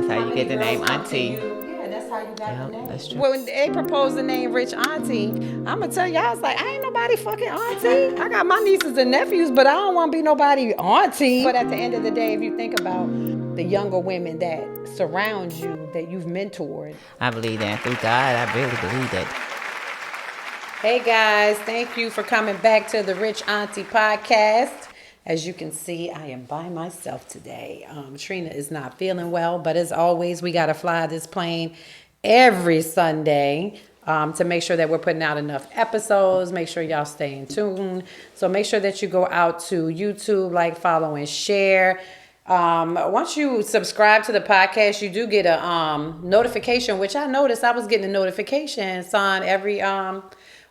how you get the name Auntie. Yeah, that's how you got the name. That's true. When they proposed the name Ritch Auntie, I'm going to tell you, I was like, I ain't nobody fucking auntie. I got my nieces and nephews, but I don't want to be nobody auntie. But at the end of the day, if you think about the younger women that surround you, that you've mentored. I believe that. Through God, I really believe that. Hey guys, thank you for coming back to the Ritch Auntie Podcast. As you can see, I am by myself today. Trina is not feeling well, but as always, we got to fly this plane every Sunday to make sure that we're putting out enough episodes. Make sure y'all stay in tune. So make sure that you go out to YouTube, like, follow, and share. Once you subscribe to the podcast, you do get a notification, which I noticed I was getting a notification, son, every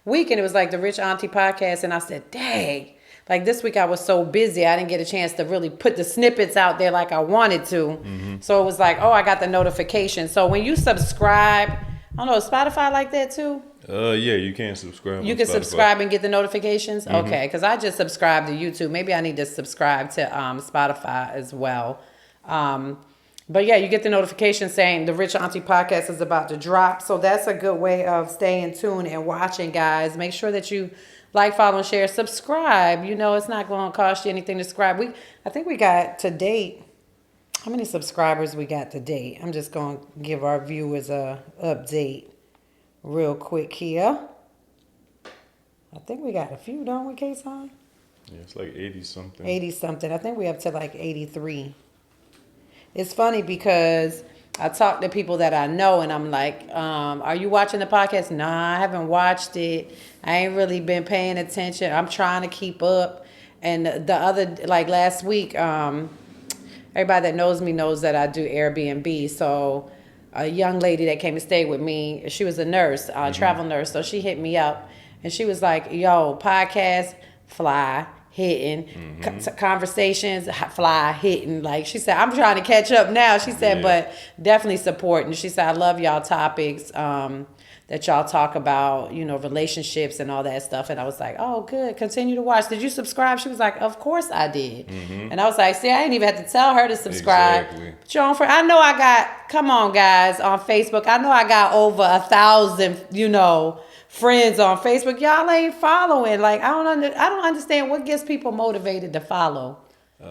week, and it was like the Ritch Auntie Podcast, and I said, dang. Like this week I was so busy, I didn't get a chance to really put the snippets out there like I wanted to. Mm-hmm. So it was like, oh, I got the notification. So when you subscribe, I don't know, is Spotify like that too? Yeah, you can subscribe. You can subscribe and get the notifications? Mm-hmm. Okay, because I just subscribed to YouTube. Maybe I need to subscribe to Spotify as well. But yeah, you get the notification saying the Ritch Auntie Podcast is about to drop. So that's a good way of staying tuned and watching, guys. Make sure that you like, follow, and share. Subscribe. You know, it's not going to cost you anything to subscribe. I think we got to date. How many subscribers we got to date? I'm just going to give our viewers a update real quick here. I think we got a few, don't we, K-Son? Yeah, it's like 80-something. 80-something. I think we're up to like 83. It's funny because I talk to people that I know and I'm like, are you watching the podcast? Nah, I haven't watched it. I ain't really been paying attention. I'm trying to keep up. And the other, like last week, everybody that knows me knows that I do Airbnb. So a young lady that came to stay with me, she was a nurse, travel nurse. So she hit me up and she was like, yo, podcast, fly. Hitting conversations, fly hitting. Like she said, I'm trying to catch up now. She said, but definitely supporting. She said, I love y'all topics that y'all talk about, you know, relationships and all that stuff. And I was like, oh, good. Continue to watch. Did you subscribe? She was like, of course I did. Mm-hmm. And I was like, see, I didn't even have to tell her to subscribe. Exactly. But I know I got, come on, guys, on Facebook. I know I got over 1,000, you know, friends on Facebook. Y'all ain't following. Like I don't understand what gets people motivated to follow. I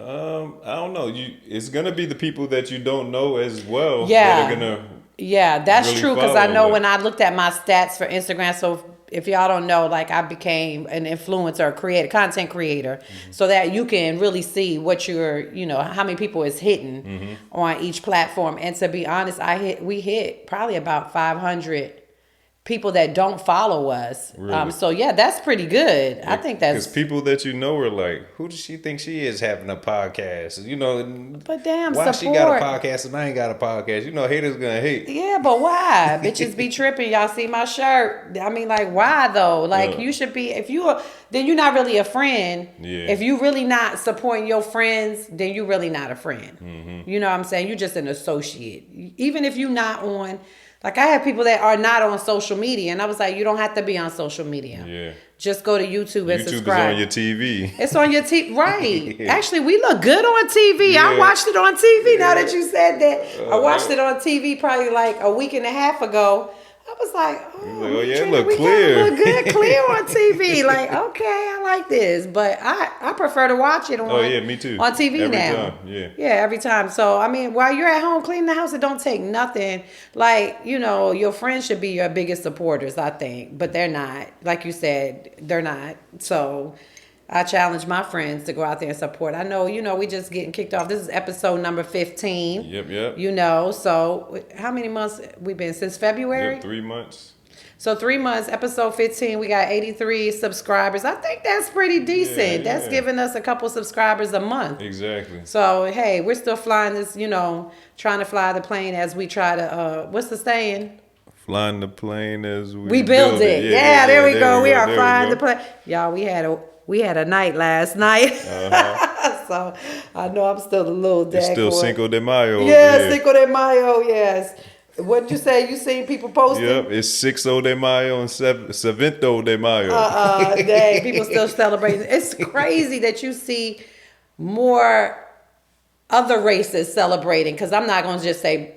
don't know. It's gonna be the people that you don't know as well. Yeah, that are gonna. Yeah, that's really true. Because I know that. when I looked at my stats for Instagram. So if y'all don't know, like I became an influencer, content creator, so that you can really see what how many people is hitting on each platform. And to be honest, we hit probably about 500 people that don't follow us. Really? So yeah, that's pretty good. Yeah, I think that's because people that you know are like, who does she think she is having a podcast? You know, but damn, why support. She got a podcast and I ain't got a podcast? You know, haters gonna hate. Yeah, but why? Bitches be tripping. Y'all see my shirt? I mean, like, why though? Like, you should be. Then you're not really a friend. Yeah. If you really not supporting your friends, then you really not a friend. Mm-hmm. You know what I'm saying? You're just an associate. Even if you're not on. Like, I have people that are not on social media, and I was like, you don't have to be on social media. Yeah. Just go to YouTube and subscribe. YouTube is on your TV. It's on your TV, right. Yeah. Actually, we look good on TV. Yeah. I watched it on TV now that you said that. I watched it on TV probably like a week and a half ago. I was like, oh yeah, it look clear. Look good, clear on TV. Like, okay, I like this. But I prefer to watch it on me too. On TV every now. Time. Yeah. Yeah, every time. So, I mean, while you're at home cleaning the house, it don't take nothing. Like, you know, your friends should be your biggest supporters, I think. But they're not. Like you said, they're not. So I challenge my friends to go out there and support. I know, you know, we just getting kicked off. This is episode number 15. Yep. You know, so how many months we been? Since February? Yep, 3 months. So 3 months, episode 15, we got 83 subscribers. I think that's pretty decent. Yeah. That's giving us a couple subscribers a month. Exactly. So, hey, we're still flying this, you know, trying to fly the plane as we try to, what's the saying? Flying the plane as we build it. Yeah, there we go. We are flying the plane. Y'all, we had a night last night. So I know I'm still a little It's still Cinco de Mayo. Yeah, Cinco de Mayo, yes. What did you say? You seen people posting? Yep, it's Sixo de Mayo and Sevinto de Mayo. Dang, people still celebrating. It's crazy that you see more other races celebrating, because I'm not going to just say,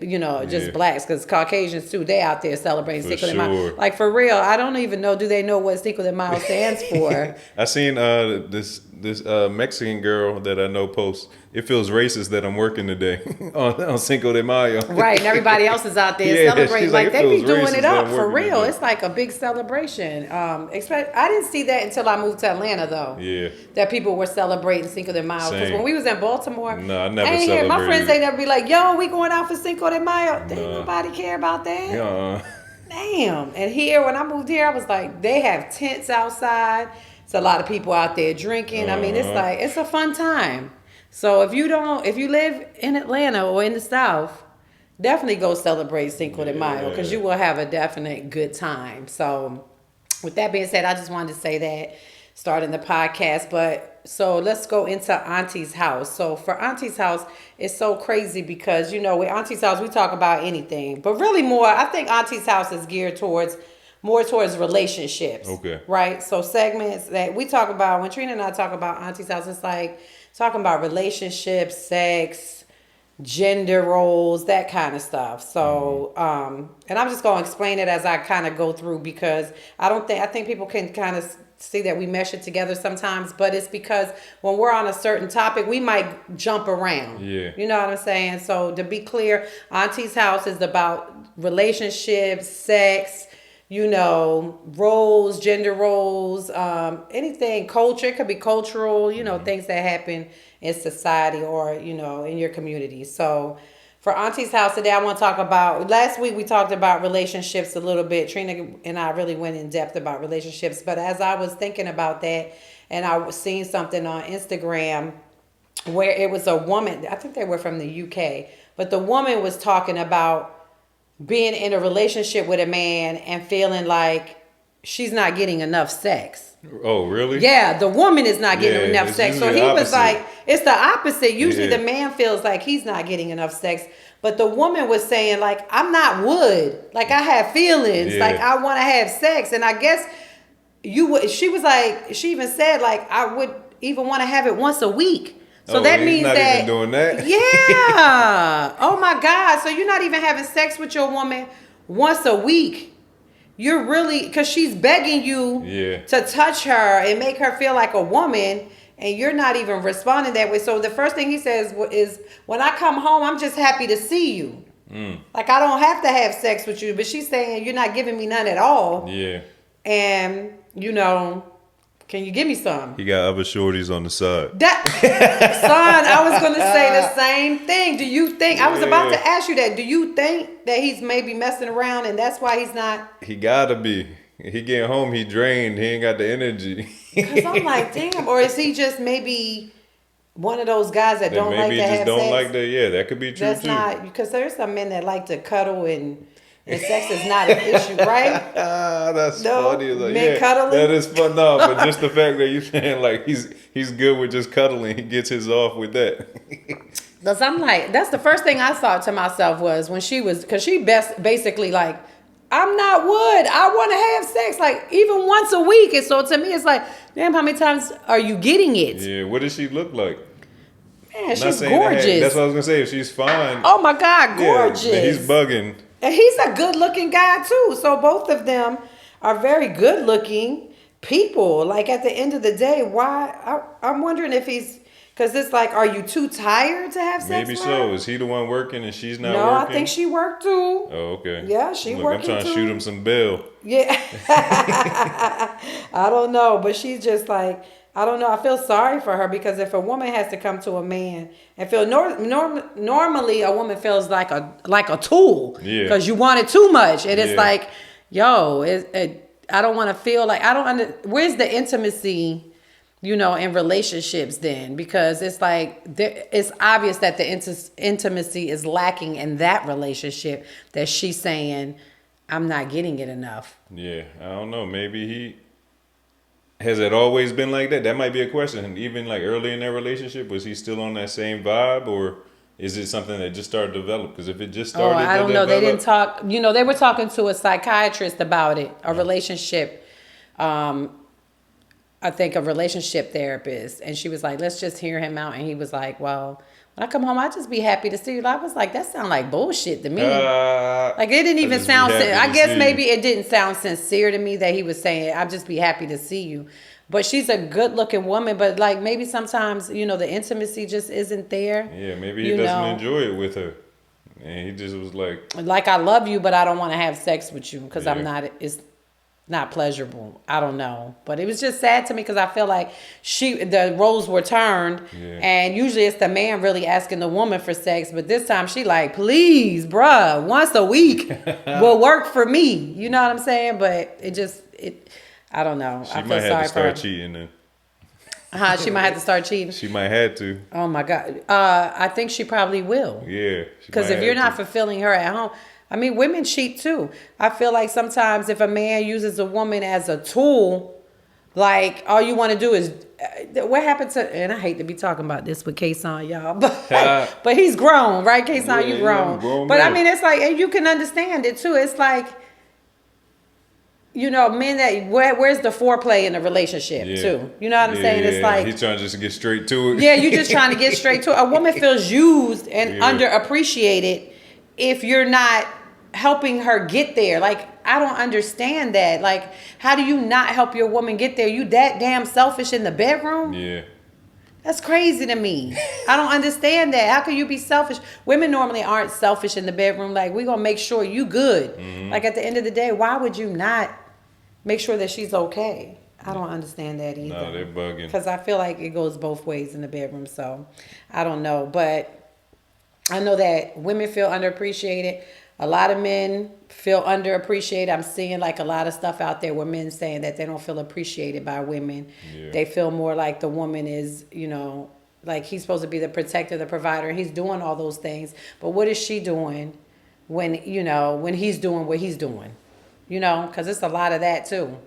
just blacks, because Caucasians too, they out there celebrating Cinco de Mayo. Like, for real, I don't even know, do they know what Cinco de Mayo stands for? I seen this Mexican girl that I know post, it feels racist that I'm working today on Cinco de Mayo. Right, and everybody else is out there celebrating. Like they be doing it up for real. It's like a big celebration. I didn't see that until I moved to Atlanta, though. Yeah. That people were celebrating Cinco de Mayo. Because when we was in Baltimore, no, I never ain't celebrated. My friends ain't never be like, yo, we going out for Cinco de Mayo. Didn't nobody care about that. Damn. And here, when I moved here, I was like, they have tents outside. It's a lot of people out there drinking. I mean, it's a fun time. So if you live in Atlanta or in the South, definitely go celebrate Cinco de Mayo, because you will have a definite good time. So with that being said, I just wanted to say that, starting the podcast. But so let's go into Auntie's house. So for Auntie's house, it's so crazy because, with Auntie's house, we talk about anything. But really I think Auntie's house is geared more towards relationships. Okay. Right? So segments that we talk about, when Trina and I talk about Auntie's house, it's like talking about relationships, sex, gender roles, that kind of stuff. So, and I'm just going to explain it as I kind of go through, because I think people can kind of see that we mesh it together sometimes, but it's because when we're on a certain topic, we might jump around. Yeah. You know what I'm saying? So to be clear, Auntie's house is about relationships, sex, roles, gender roles, anything, culture. It could be cultural, things that happen in society or, in your community. So for Auntie's house today, I want to talk about, last week we talked about relationships a little bit. Trina and I really went in depth about relationships. But as I was thinking about that, and I was seeing something on Instagram where it was a woman, I think they were from the UK, but the woman was talking about being in a relationship with a man and feeling like she's not getting enough sex. Oh, really? Yeah, the woman is not getting enough sex. So he was like, it's the opposite. Usually the man feels like he's not getting enough sex. But the woman was saying, like, I'm not wood. Like, I have feelings. Like, I want to have sex. And I guess she was like, she even said, like, I would even want to have it once a week. So that means not that even doing that. Yeah. Oh my God. So you're not even having sex with your woman once a week. You're really, because she's begging you to touch her and make her feel like a woman, and you're not even responding that way. So the first thing he says is, when I come home, I'm just happy to see you. Like, I don't have to have sex with you. But she's saying, you're not giving me none at all. Yeah. And, can you give me some? He got other shorties on the side. Son, I was going to say the same thing. Do you think, I was about to ask you that, do you think that he's maybe messing around and that's why he's not? He gotta be. He getting home, he drained. He ain't got the energy. Because I'm like, damn. Or is he just maybe one of those guys that don't like to have sex? Maybe he just don't like that. Yeah, that could be true too. Not, because there's some men that like to cuddle and sex is not an issue, right? That's funny. Like, cuddling? That is fun. No, but just the fact that you saying like he's good with just cuddling, he gets his off with that. Because I'm like, that's the first thing I thought to myself was when she was, because she basically like, I'm not wood. I want to have sex like even once a week. And so to me, it's like, damn, how many times are you getting it? Yeah, what does she look like? Man, she's gorgeous. That's what I was gonna say. If she's fine. Oh my God, gorgeous. Yeah, he's bugging. And he's a good looking guy too. So both of them are very good looking people. Like at the end of the day, why? I'm wondering if he's, because it's like, are you too tired to have sex? Maybe so. Is he the one working and she's not working? No, I think she worked too. Oh, okay. Yeah, she working too. I'm trying to shoot him some bail. Yeah. I don't know, but she's just like, I don't know. I feel sorry for her, because if a woman has to come to a man and feel normally a woman feels like a tool, because you want it too much, and it's like, yo, I don't want to feel like where's the intimacy, in relationships then? Because it's like it's obvious that the intimacy is lacking in that relationship, that she's saying, I'm not getting it enough. Yeah, I don't know. Maybe has it always been like that? That might be a question. Even like early in their relationship, was he still on that same vibe, or is it something that just started to develop? Because if it just started I don't know. They didn't talk. They were talking to a psychiatrist about it, a relationship. I think a relationship therapist, and she was like, let's just hear him out. And he was like, well, When I come home, I just be happy to see you. I was like, that sound like bullshit to me. Like Like it didn't even sound. I guess maybe you. it didn't sound sincere to me that he was saying, "I'd just be happy to see you." But she's a good-looking woman. But like maybe sometimes the intimacy just isn't there. Yeah, maybe he doesn't enjoy it with her, and he just was like, I love you, but I don't want to have sex with you because Yeah. I'm not. It's not pleasurable. I don't know, but it was just sad to me because I feel like the roles were turned, Yeah. and usually it's the man really asking the woman for sex, but this time she like, please, bruh, once a week will work for me. You know what I'm saying? But I don't know. she I feel might have sorry to for her. start cheating then. She might have to start cheating. She might have to. Oh my God. I think she probably will. Yeah. Because if you're not fulfilling her at home, I mean, women cheat too. I feel like sometimes if a man uses a woman as a tool, like all you want to do is, what happened to? And I hate to be talking about this with Kason, y'all, but he's grown, right? Kason, Yeah, you grown. I'm a grown But man. I mean, it's like, and you can understand it too. It's like, men that where's the foreplay in the relationship too? You know what I'm saying? It's like he's trying just to get straight to it. yeah, you're just trying to get straight to it. A woman feels used and underappreciated if you're not helping her get there. Like, I don't understand that. Like, how do you not help your woman get there? You that damn selfish in the bedroom? Yeah. That's crazy to me. I don't understand that. How can you be selfish? Women normally aren't selfish in the bedroom. Like, we're going to make sure you good. Mm-hmm. Like, at the end of the day, why would you not make sure that she's okay? I don't understand that either. No, they're bugging. Because I feel like it goes both ways in the bedroom. So, I don't know. But I know that women feel underappreciated. A lot of men feel underappreciated. I'm seeing like a lot of stuff out there where men saying that they don't feel appreciated by women. Yeah. They feel more like the woman is, like he's supposed to be the protector, the provider. He's doing all those things. But what is she doing when he's doing what he's doing? Because it's a lot of that too.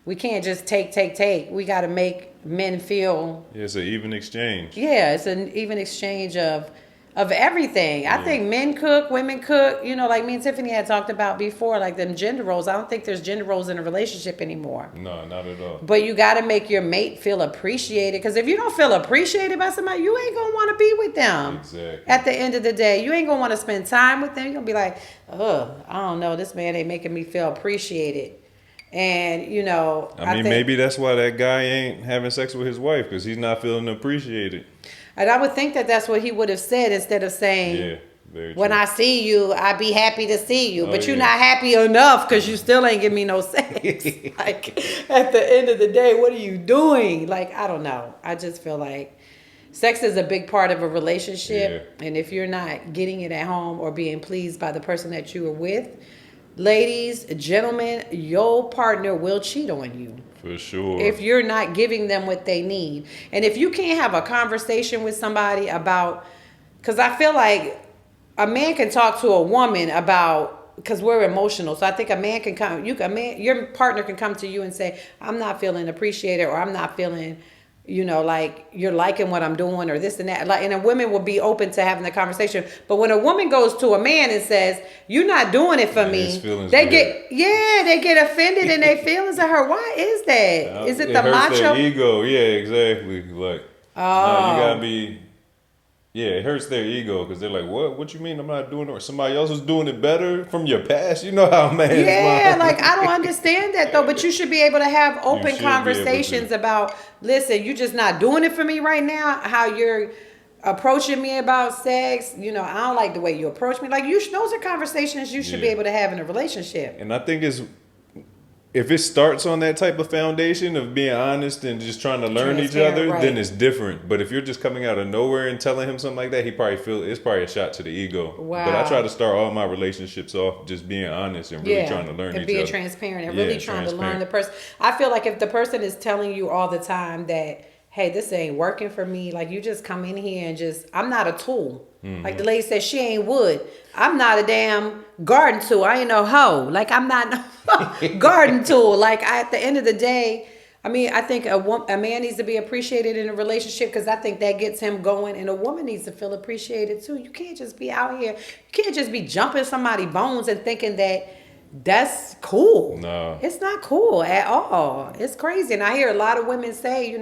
We can't just take. We got to make men feel. Yeah, it's an even exchange. Yeah, it's an even exchange of everything. I think men cook, women cook. Like me and Tiffany had talked about before, like them gender roles. I don't think there's gender roles in a relationship anymore. No, not at all. But you got to make your mate feel appreciated. Because if you don't feel appreciated by somebody, you ain't going to want to be with them. Exactly. At the end of the day, you ain't going to want to spend time with them. You're going to be like, I don't know, this man ain't making me feel appreciated. And, I mean, maybe that's why that guy ain't having sex with his wife, because he's not feeling appreciated. And I would think that that's what he would have said instead of saying, Yeah, very true. when I see you, I be happy to see you. Oh, But you're yeah. not happy enough because you still ain't give me no sex. Like, at the end of the day, what are you doing? Like, I don't know. I just feel like sex is a big part of a relationship. Yeah. And if you're not getting it at home or being pleased by the person that you are with, ladies, gentlemen, your partner will cheat on you. For sure. If you're not giving them what they need. And if you can't have a conversation with somebody about, because I feel like a man can talk to a woman about, because we're emotional. So I think a man can come, your partner can come to you and say, I'm not feeling appreciated, or I'm not feeling, like you're liking what I'm doing, or this and that. Like, and a woman will be open to having the conversation. But when a woman goes to a man and says, you're not doing it for me, they get offended and they feelings are hurt. Why is that? Is it the hurts macho? their ego. Yeah, exactly. Like, no, you gotta be. Yeah, it hurts their ego because they're like, what you mean I'm not doing it? Or somebody else is doing it better from your past? You know how man's mind. Like, I don't understand that though, but you should be able to have open should be conversations about, listen, you're just not doing it for me right now. How you're approaching me about sex, I don't like the way you approach me. Like, those are conversations you should be able to have in a relationship. And I think if it starts on that type of foundation of being honest and just trying to learn each other, right, then it's different. But if you're just coming out of nowhere and telling him something like that, he probably it's probably a shot to the ego. Wow. But I try to start all my relationships off just being honest and really trying to learn each other. And being transparent and really trying to learn the person. I feel like if the person is telling you all the time that, hey, this ain't working for me, like, you just come in here and I'm not a tool. Mm-hmm. Like the lady said, she ain't wood. I'm not a damn garden tool. I ain't no hoe. Like, I'm not no garden tool. Like, at the end of the day, I mean, I think a man needs to be appreciated in a relationship, because I think that gets him going, and a woman needs to feel appreciated too. You can't just be out here. You can't just be jumping somebody's bones and thinking that that's cool. No. It's not cool at all. It's crazy. And I hear a lot of women say,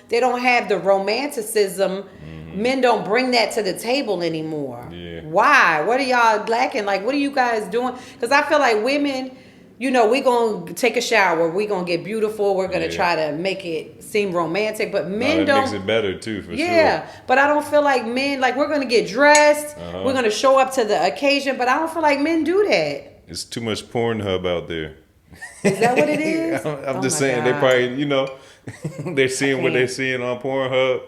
they don't have the romanticism Men don't bring that to the table anymore. Yeah. Why? What are y'all lacking? Like, what are you guys doing? Because I feel like women, we going to take a shower. We going to get beautiful. We're going to try to make it seem romantic. But men that don't. makes it better, too, for sure. Yeah. But I don't feel like men, like, we're going to get dressed. We're going to show up to the occasion. But I don't feel like men do that. It's too much Pornhub out there. Is that what it is? I'm just saying, they probably, they're seeing what they're seeing on Pornhub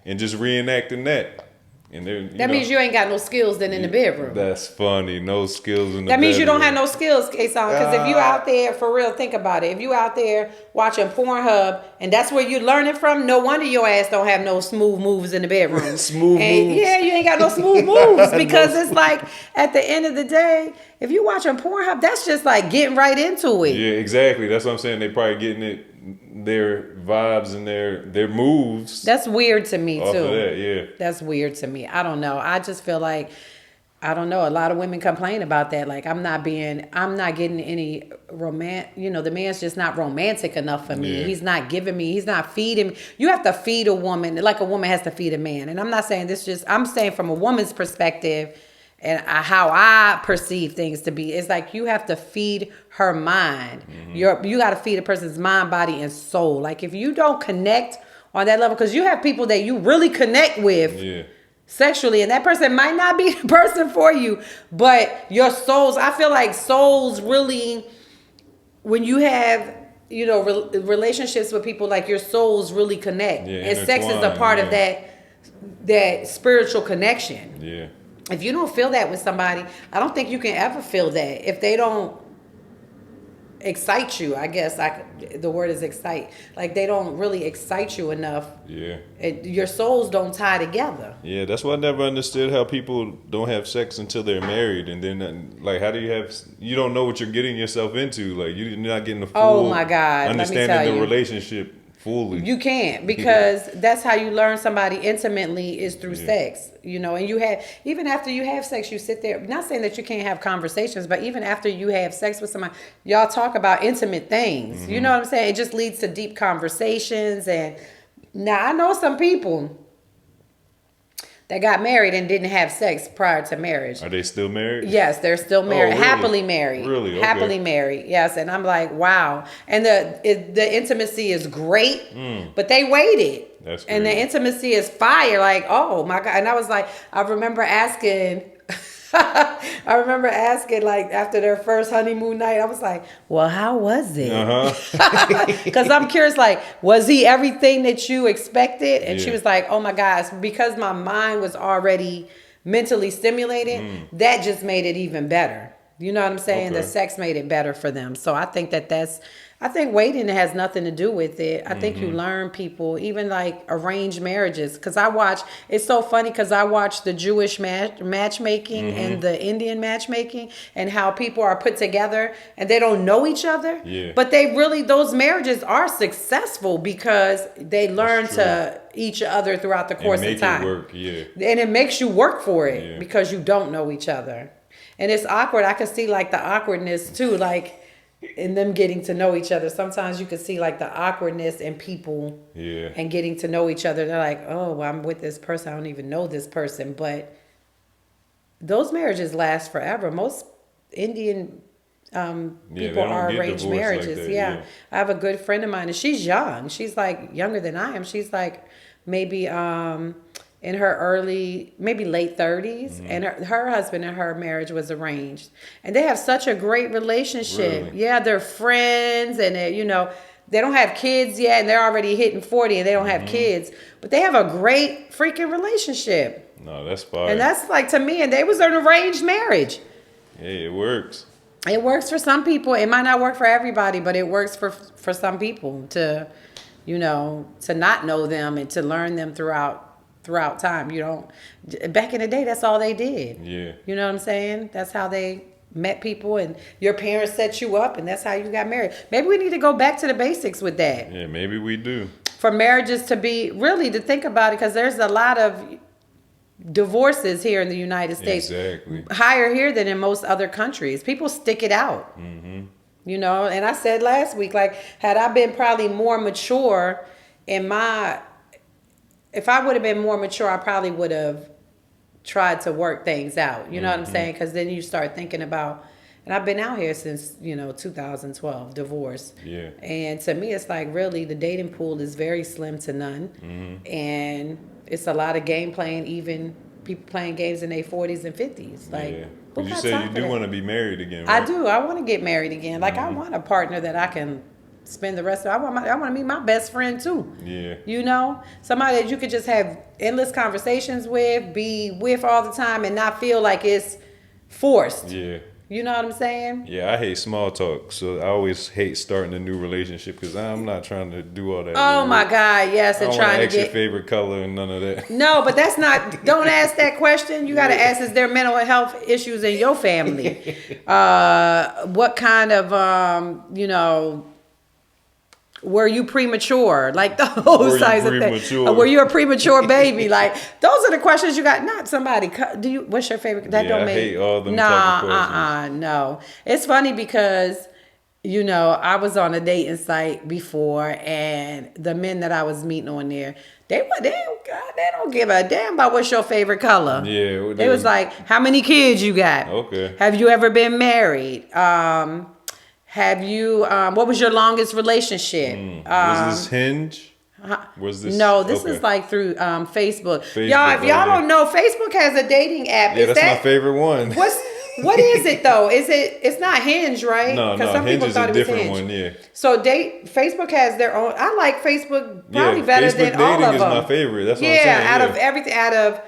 and just reenacting that. And that means you ain't got no skills then in the bedroom. That's funny. No skills in the bedroom. That means you don't have no skills, K-Song. Because if you out there, for real, think about it. If you out there watching Pornhub and that's where you learn it from, no wonder your ass don't have no smooth moves in the bedroom. Smooth moves? Yeah, you ain't got no smooth moves because it's like, at the end of the day, if you watching Pornhub, that's just like getting right into it. Yeah, exactly. That's what I'm saying. They probably getting their vibes and their moves. That's weird to me, off too. Of that, yeah. That's weird to me. I don't know. I just feel like, I don't know. A lot of women complain about that. Like, I'm not getting any the man's just not romantic enough for me. Yeah. He's not giving me, he's not feeding me. You have to feed a woman like a woman has to feed a man. And I'm not saying I'm saying from a woman's perspective and how I perceive things to be. It's like you have to feed her mind. Mm-hmm. You got to feed a person's mind, body, and soul. Like, if you don't connect on that level, because you have people that you really connect with sexually, and that person might not be the person for you, but your souls, I feel like souls really, when you have relationships with people, like, your souls really connect, and sex is a part of that spiritual connection. Yeah. If you don't feel that with somebody, I don't think you can ever feel that. If they don't excite you, I guess the word is excite. Like, they don't really excite you enough. Yeah. Your souls don't tie together. Yeah, that's why I never understood how people don't have sex until they're married, and then like, how do you don't know what you're getting yourself into? Like, you're not getting the full understanding the relationship fully. You can't, because that's how you learn somebody intimately is through sex, and even after you have sex, you sit there, not saying that you can't have conversations, but even after you have sex with somebody, y'all talk about intimate things. Mm-hmm. You know what I'm saying? It just leads to deep conversations. And now I know some people that got married and didn't have sex prior to marriage. Are they still married? Yes, they're still married. Really? Happily married. Really? Okay. Happily married. Yes, and I'm like, wow. And the intimacy is great, but they waited. That's and the crazy. Intimacy is fire. Like, oh my God. And I was like, I remember asking like after their first honeymoon night, I was like, well, how was it? Because I'm curious, like, was he everything that you expected? And she was like, oh my gosh, because my mind was already mentally stimulated, that just made it even better. You know what I'm saying? Okay. The sex made it better for them. So I think I think waiting has nothing to do with it. I think you learn people, even like arranged marriages. Because it's so funny because I watch the Jewish matchmaking and the Indian matchmaking and how people are put together and they don't know each other. Yeah. But those marriages are successful because they learn to each other throughout the course of time. It work, yeah. And it makes you work for it because you don't know each other. And it's awkward. I can see like the awkwardness too, like in them getting to know each other. Sometimes you can see like the awkwardness in people and getting to know each other. They're like, oh, well, I'm with this person. I don't even know this person. But those marriages last forever. Most Indian people are arranged marriages. Like that, I have a good friend of mine and she's young. She's like younger than I am. She's like maybe in her early, maybe late 30s. And her husband and her marriage was arranged. And they have such a great relationship. Really? Yeah, they're friends and they don't have kids yet and they're already hitting 40 and they don't have kids. But they have a great freaking relationship. No, that's fine. And that's like, to me, and they was an arranged marriage. Hey, it works. It works for some people. It might not work for everybody, but it works for some people to not know them and to learn them throughout time. Back in the day, that's all they did. Yeah. You know what I'm saying? That's how they met people and your parents set you up and that's how you got married. Maybe we need to go back to the basics with that. Yeah, maybe we do. For marriages to think about it, because there's a lot of divorces here in the United States. Exactly. Higher here than in most other countries. People stick it out. And I said last week, like, had I been probably more mature in my if I would have been more mature, I probably would have tried to work things out. You know what I'm saying? Because then you start thinking about, and I've been out here since 2012, divorced. Yeah. And to me, it's like really the dating pool is very slim to none, and it's a lot of game playing. Even people playing games in their 40s and 50s. Like, Yeah. who But you got say time you for do that? want to be married again, right? I do. I want to get married again. Like I want a partner that I can spend the rest of. I want to meet my best friend too. Yeah. Somebody that you could just have endless conversations with, be with all the time, and not feel like it's forced. Yeah. You know what I'm saying? Yeah, I hate small talk, so I always hate starting a new relationship because I'm not trying to do all that. Oh my work. God, yes, I and don't want trying to to ask your get. favorite color and none of that. No, but that's not. Don't ask that question. You got to ask: is there mental health issues in your family? What kind of were you premature? Like those types of things. Were you a premature baby? Like those are the questions you got. Not somebody. Do you? What's your favorite? That Yeah, don't I make. hate all them type of questions. No. It's funny because I was on a dating site before, and the men that I was meeting on there, they don't give a damn about what's your favorite color. Yeah, They was like, how many kids you got? Okay. Have you ever been married? Have you? What was your longest relationship? Was this Hinge? Was this? No, this okay. is like through Facebook. Facebook, Y'all, if y'all okay. don't know, Facebook has a dating app. Yeah, Is that's that my favorite one. what is it though? It's not Hinge, right? No, Hinge is a different one. Yeah. So Facebook has their own. I like Facebook probably better Facebook than all of them. dating is my favorite. That's what I'm saying. Yeah, out of everything, out of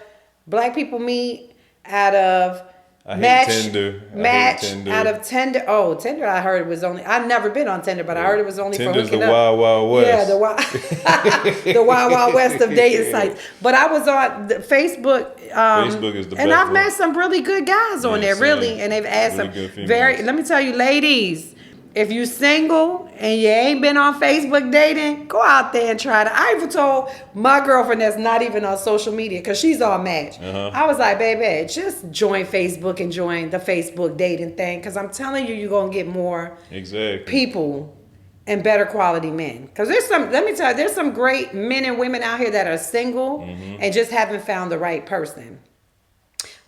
Black People Meet, out of I hate Match, Tinder. Match, Tinder. out of Tinder. Oh, Tinder! I heard it was only. I've never been on Tinder, but I heard it was only Tinder's for hooking the up. Wild Wild West. Yeah, the Wild West of dating sites. But I was on Facebook. Facebook is the and best I've one. met some really good guys on there, same. really, and they've asked Really some good females. very. Let me tell you, ladies. If you single and you ain't been on Facebook dating, go out there and try it. I even told my girlfriend that's not even on social media because she's on Match. I was like, baby, just join Facebook and join the Facebook dating thing because I'm telling you, you're going to get more people and better quality men. Because let me tell you, there's some great men and women out here that are single and just haven't found the right person.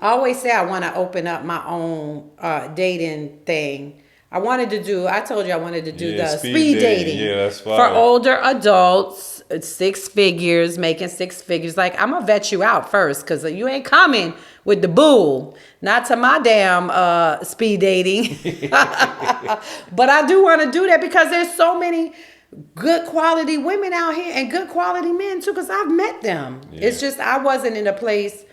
I always say I want to open up my own dating thing. I told you I wanted to do the speed dating. Yeah, that's fine. For older adults, 6 figures, making 6 figures. Like, I'm going to vet you out first because you ain't coming with the bull. Not to my damn speed dating. But I do want to do that because there's so many good quality women out here and good quality men too because I've met them. Yeah. It's just I wasn't in a place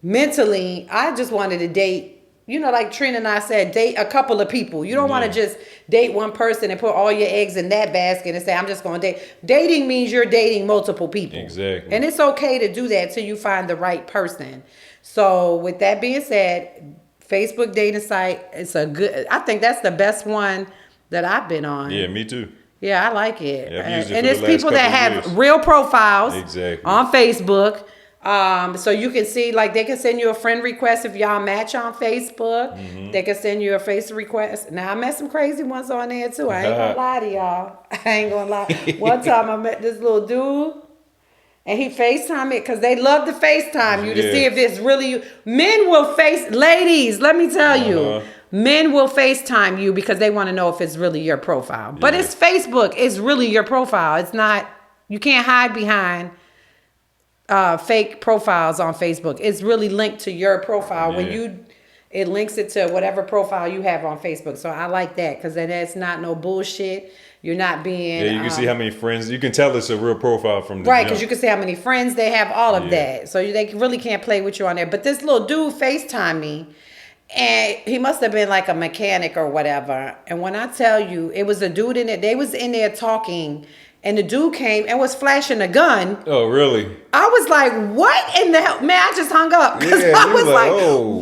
mentally. I just wanted to date. Like Trina and I said, date a couple of people. You don't want to just date one person and put all your eggs in that basket and say, I'm just going to date. Dating means you're dating multiple people. Exactly. And it's okay to do that till you find the right person. So with that being said, Facebook dating site, I think that's the best one that I've been on. Yeah, me too. Yeah, I like it. Yeah, I've used it and for it's the last people that couple have years. real profiles Exactly. on Facebook. So you can see, like, they can send you a friend request if y'all match on Facebook. They can send you a face request. Now, I met some crazy ones on there, too. I ain't gonna lie to y'all. I ain't gonna lie. One time I met this little dude, and he FaceTimed me, because they love to FaceTime you to see if it's really you. Men will ladies, let me tell you. Men will FaceTime you because they want to know if it's really your profile. But it's Facebook. It's really your profile. It's not, you can't hide behind fake profiles on Facebook. It's really linked to your profile. When it links it to whatever profile you have on Facebook. So I like that because then it's not no bullshit. You're not being... Yeah, you can see how many friends... You can tell it's a real profile from the right, jump. because you can see how many friends they have, all of that. So they really can't play with you on there. But this little dude FaceTimed me, and he must have been like a mechanic or whatever. And when I tell you, it was a dude in it. They was in there talking... And the dude came and was flashing a gun. Oh, really? I was like, what in the hell? Man, I just hung up. Because I was like,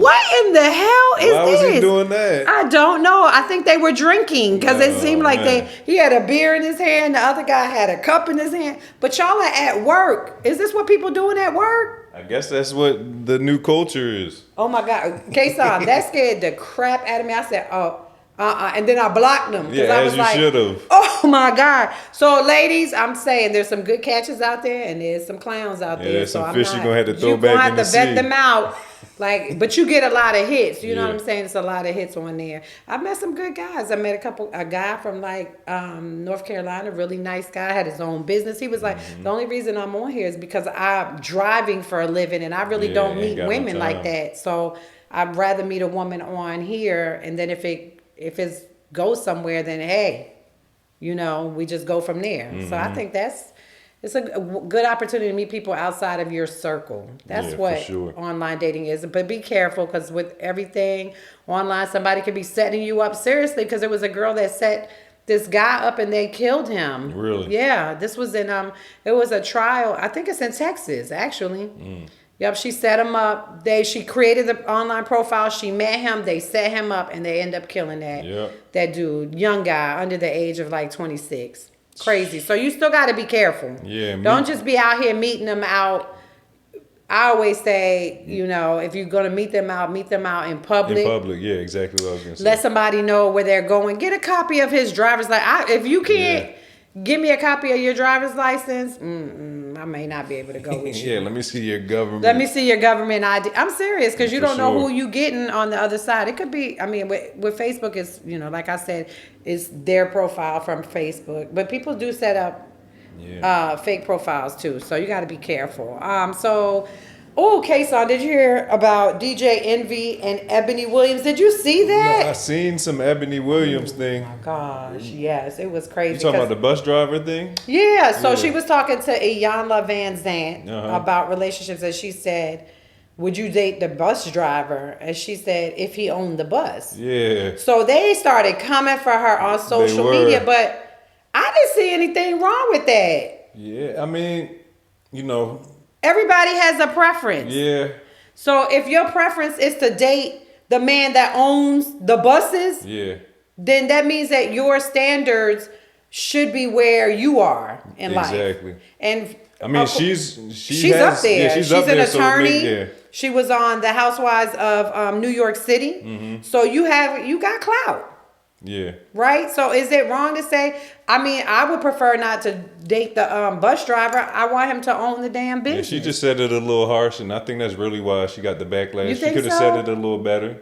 what in the hell is this? Why was he doing that? I don't know. I think they were drinking because it seemed like he had a beer in his hand. The other guy had a cup in his hand. But y'all are at work. Is this what people doing at work? I guess that's what the new culture is. Oh, my God. K-Son, that scared the crap out of me. I said, oh. And then I blocked them. Yeah, I as was you like, should have. oh my God. So ladies, I'm saying there's some good catches out there and there's some clowns out there. There's So some I'm fish not, you're gonna have to throw you back gonna in have the to vet sea. them out. Like, but you get a lot of hits. You know what Yeah. I'm saying? It's a lot of hits on there. I met some good guys. I met a guy from like North Carolina, really nice guy, had his own business. He was like, the only reason I'm on here is because I'm driving for a living and I really don't ain't meet got no women like time. that. So I'd rather meet a woman on here, and then if it goes somewhere, then hey, you know, we just go from there. So I think it's a good opportunity to meet people outside of your circle. That's Yeah, for what sure. online dating is. But be careful, because with everything online, somebody could be setting you up seriously. Because there was a girl that set this guy up and they killed him. Really? Yeah. This was in it was a trial. I think it's in Texas, actually. Yep, she set him up. She created the online profile. She met him. They set him up, and they end up killing that dude, young guy under the age of like 26. Crazy. So you still got to be careful. Yeah. Don't just be out here meeting them out. I always say, you know, if you're gonna meet them out in public. In public, yeah, exactly what I was gonna say. Let somebody know where they're going. Get a copy of his driver's license. If you can't. Give me a copy of your driver's license. I may not be able to go with you. Yeah, let me see your government. Let me see your government ID. I'm serious, because you For don't know sure. who you getting on the other side. It could be, I mean, with Facebook, it's, you know, like I said, it's their profile from Facebook. But people do set up fake profiles too, so you got to be careful. K-Son, did you hear about DJ Envy and Ebony Williams? Did you see that? No, I seen some Ebony Williams thing. Oh my gosh, yes, it was crazy. You talking about the bus driver thing? Yeah, so Yeah. she was talking to Iyanla Van Zant Uh-huh. about relationships, and she said, would you date the bus driver? And she said, if he owned the bus. Yeah. So they started coming for her on social were. media, but I didn't see anything wrong with that. Yeah, I mean, you know, Everybody has a preference. yeah. So if your preference is to date the man that owns the buses, Yeah. then that means that your standards should be where you are in life. Exactly. And I mean, she's up there. Yeah, she's up an there, so it attorney. yeah. She was on the Housewives of New York City. So you got clout, Yeah. right? So is it wrong to say? I mean, I would prefer not to date the bus driver. I want him to own the damn Yeah, business. she just said it a little harsh, and I think that's really why she got the backlash. You She think could have so? said it a little better.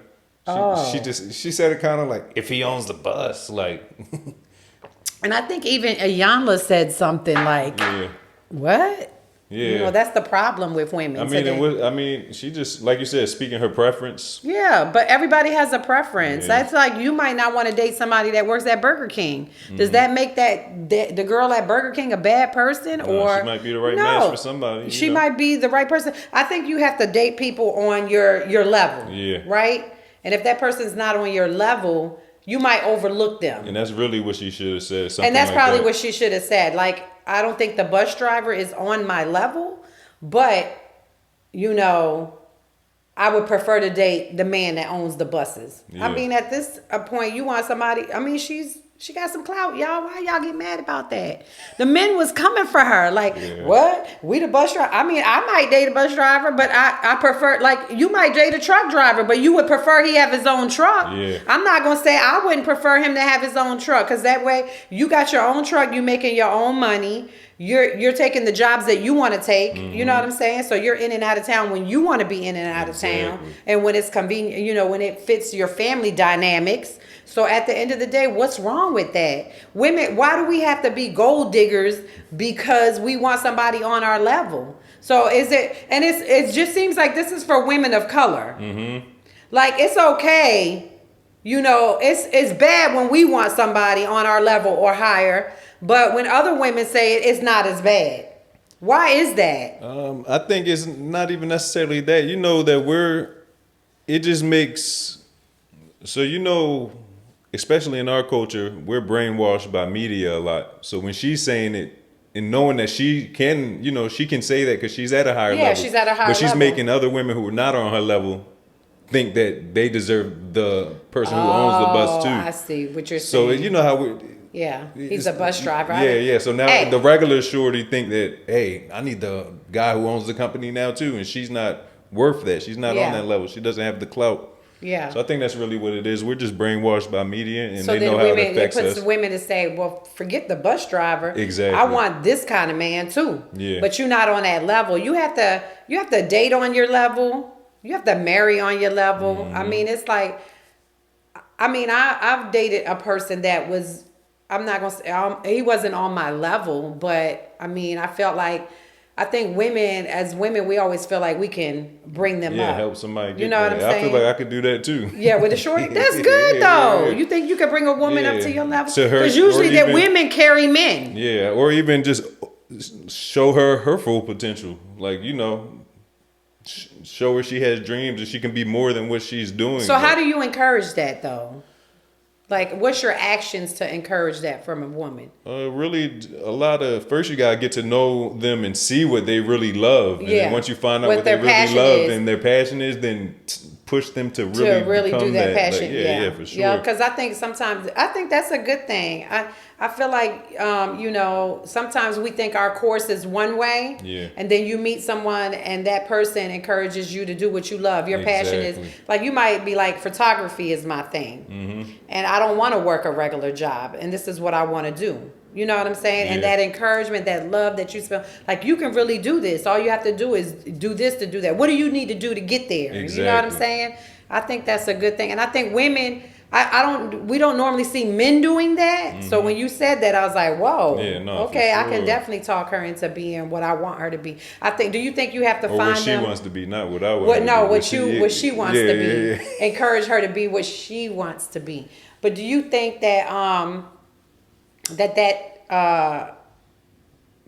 Oh. She said it kind of like, if he owns the bus, like. And I think even Iyanla said something like, Yeah. what? Yeah. You know, that's the problem with women I mean, today. she just, like you said, speaking her preference. Yeah, but everybody has a preference. Yeah. That's like, you might not want to date somebody that works at Burger King. Does that make the girl at Burger King a bad person? Or she might be the right match for somebody, you She know. might be the right person. I think you have to date people on your level. Yeah. Right? And if that person's not on your level, you might overlook them. And that's really what she should have said. Something And that's like probably that. what she should have said. Like, I don't think the bus driver is on my level, but, you know, I would prefer to date the man that owns the buses. Yeah. I mean, at this point, you want somebody, I mean, she got some clout, y'all. Why y'all get mad about that? The men was coming for her. Like, what? We the bus driver? I mean, I might date a bus driver, but I prefer, like, you might date a truck driver, but you would prefer he have his own truck. Yeah. I'm not going to say I wouldn't prefer him to have his own truck, because that way you got your own truck, you making your own money. You're taking the jobs that you want to take. You know what I'm saying? So you're in and out of town when you want to be in and out of town, and when it's convenient, you know, when it fits your family dynamics. So at the end of the day, what's wrong with that? Women, why do we have to be gold diggers because we want somebody on our level? So is it, and it just seems like this is for women of color. Like, it's okay, you know, it's bad when we want somebody on our level or higher, but when other women say it's not as bad. Why is that? I think it's not even necessarily that. You know that it just makes, so you know, especially in our culture, we're brainwashed by media a lot. So when she's saying it and knowing that she can, you know, she can say that because she's at a higher level. Yeah, she's at a higher But she's level. making other women who are not on her level think that they deserve the person who owns the bus too. I see what you're So saying. you know how Yeah, he's a bus driver. Yeah. So now Hey. the regular shorty think that, hey, I need the guy who owns the company now too, and she's not worth that. She's not Yeah. on that level. She doesn't have the clout. Yeah. So I think that's really what it is. We're just brainwashed by media, and So they then know how women, it affects it puts us. women to say, well, forget the bus driver. Exactly. I want this kind of man too. Yeah. But you're not on that level. You have to date on your level. You have to marry on your level. Mm-hmm. I mean, it's like, I've dated a person that was, I'm not going to say, he wasn't on my level, but I mean, I felt like, I think as women, we always feel like we can bring them up. Yeah, help somebody get You know what I'm there. saying? I feel like I could do that too. Yeah, with a shorty. That's good though. You think you could bring a woman up to your level? Because usually that women carry men. Yeah, or even just show her full potential. Like, show her she has dreams and she can be more than what she's doing. So how do you encourage that though? Like, what's your actions to encourage that from a woman? Really, first you gotta get to know them and see what they really love. And then once you find out what they really love and their passion is, then push them to really do that passion. Yeah, for sure. Yeah, because I think that's a good thing. I feel like, sometimes we think our course is one way. Yeah. And then you meet someone and that person encourages you to do what you love. Your passion is, like, you might be like, photography is my thing. Mm-hmm. And I don't want to work a regular job. And this is what I want to do. You know what I'm saying? Yeah. And that encouragement, that love that you feel, like, you can really do this. All you have to do is do this to do that. What do you need to do to get there? Exactly. You know what I'm saying? I think that's a good thing. And I think women, we don't normally see men doing that. Mm-hmm. So when you said that, I was like, whoa, okay, sure. I can definitely talk her into being what I want her to be. Do you think you have to find what she wants to be, not what I want? What she wants to be. Yeah. Encourage her to be what she wants to be. But do you think that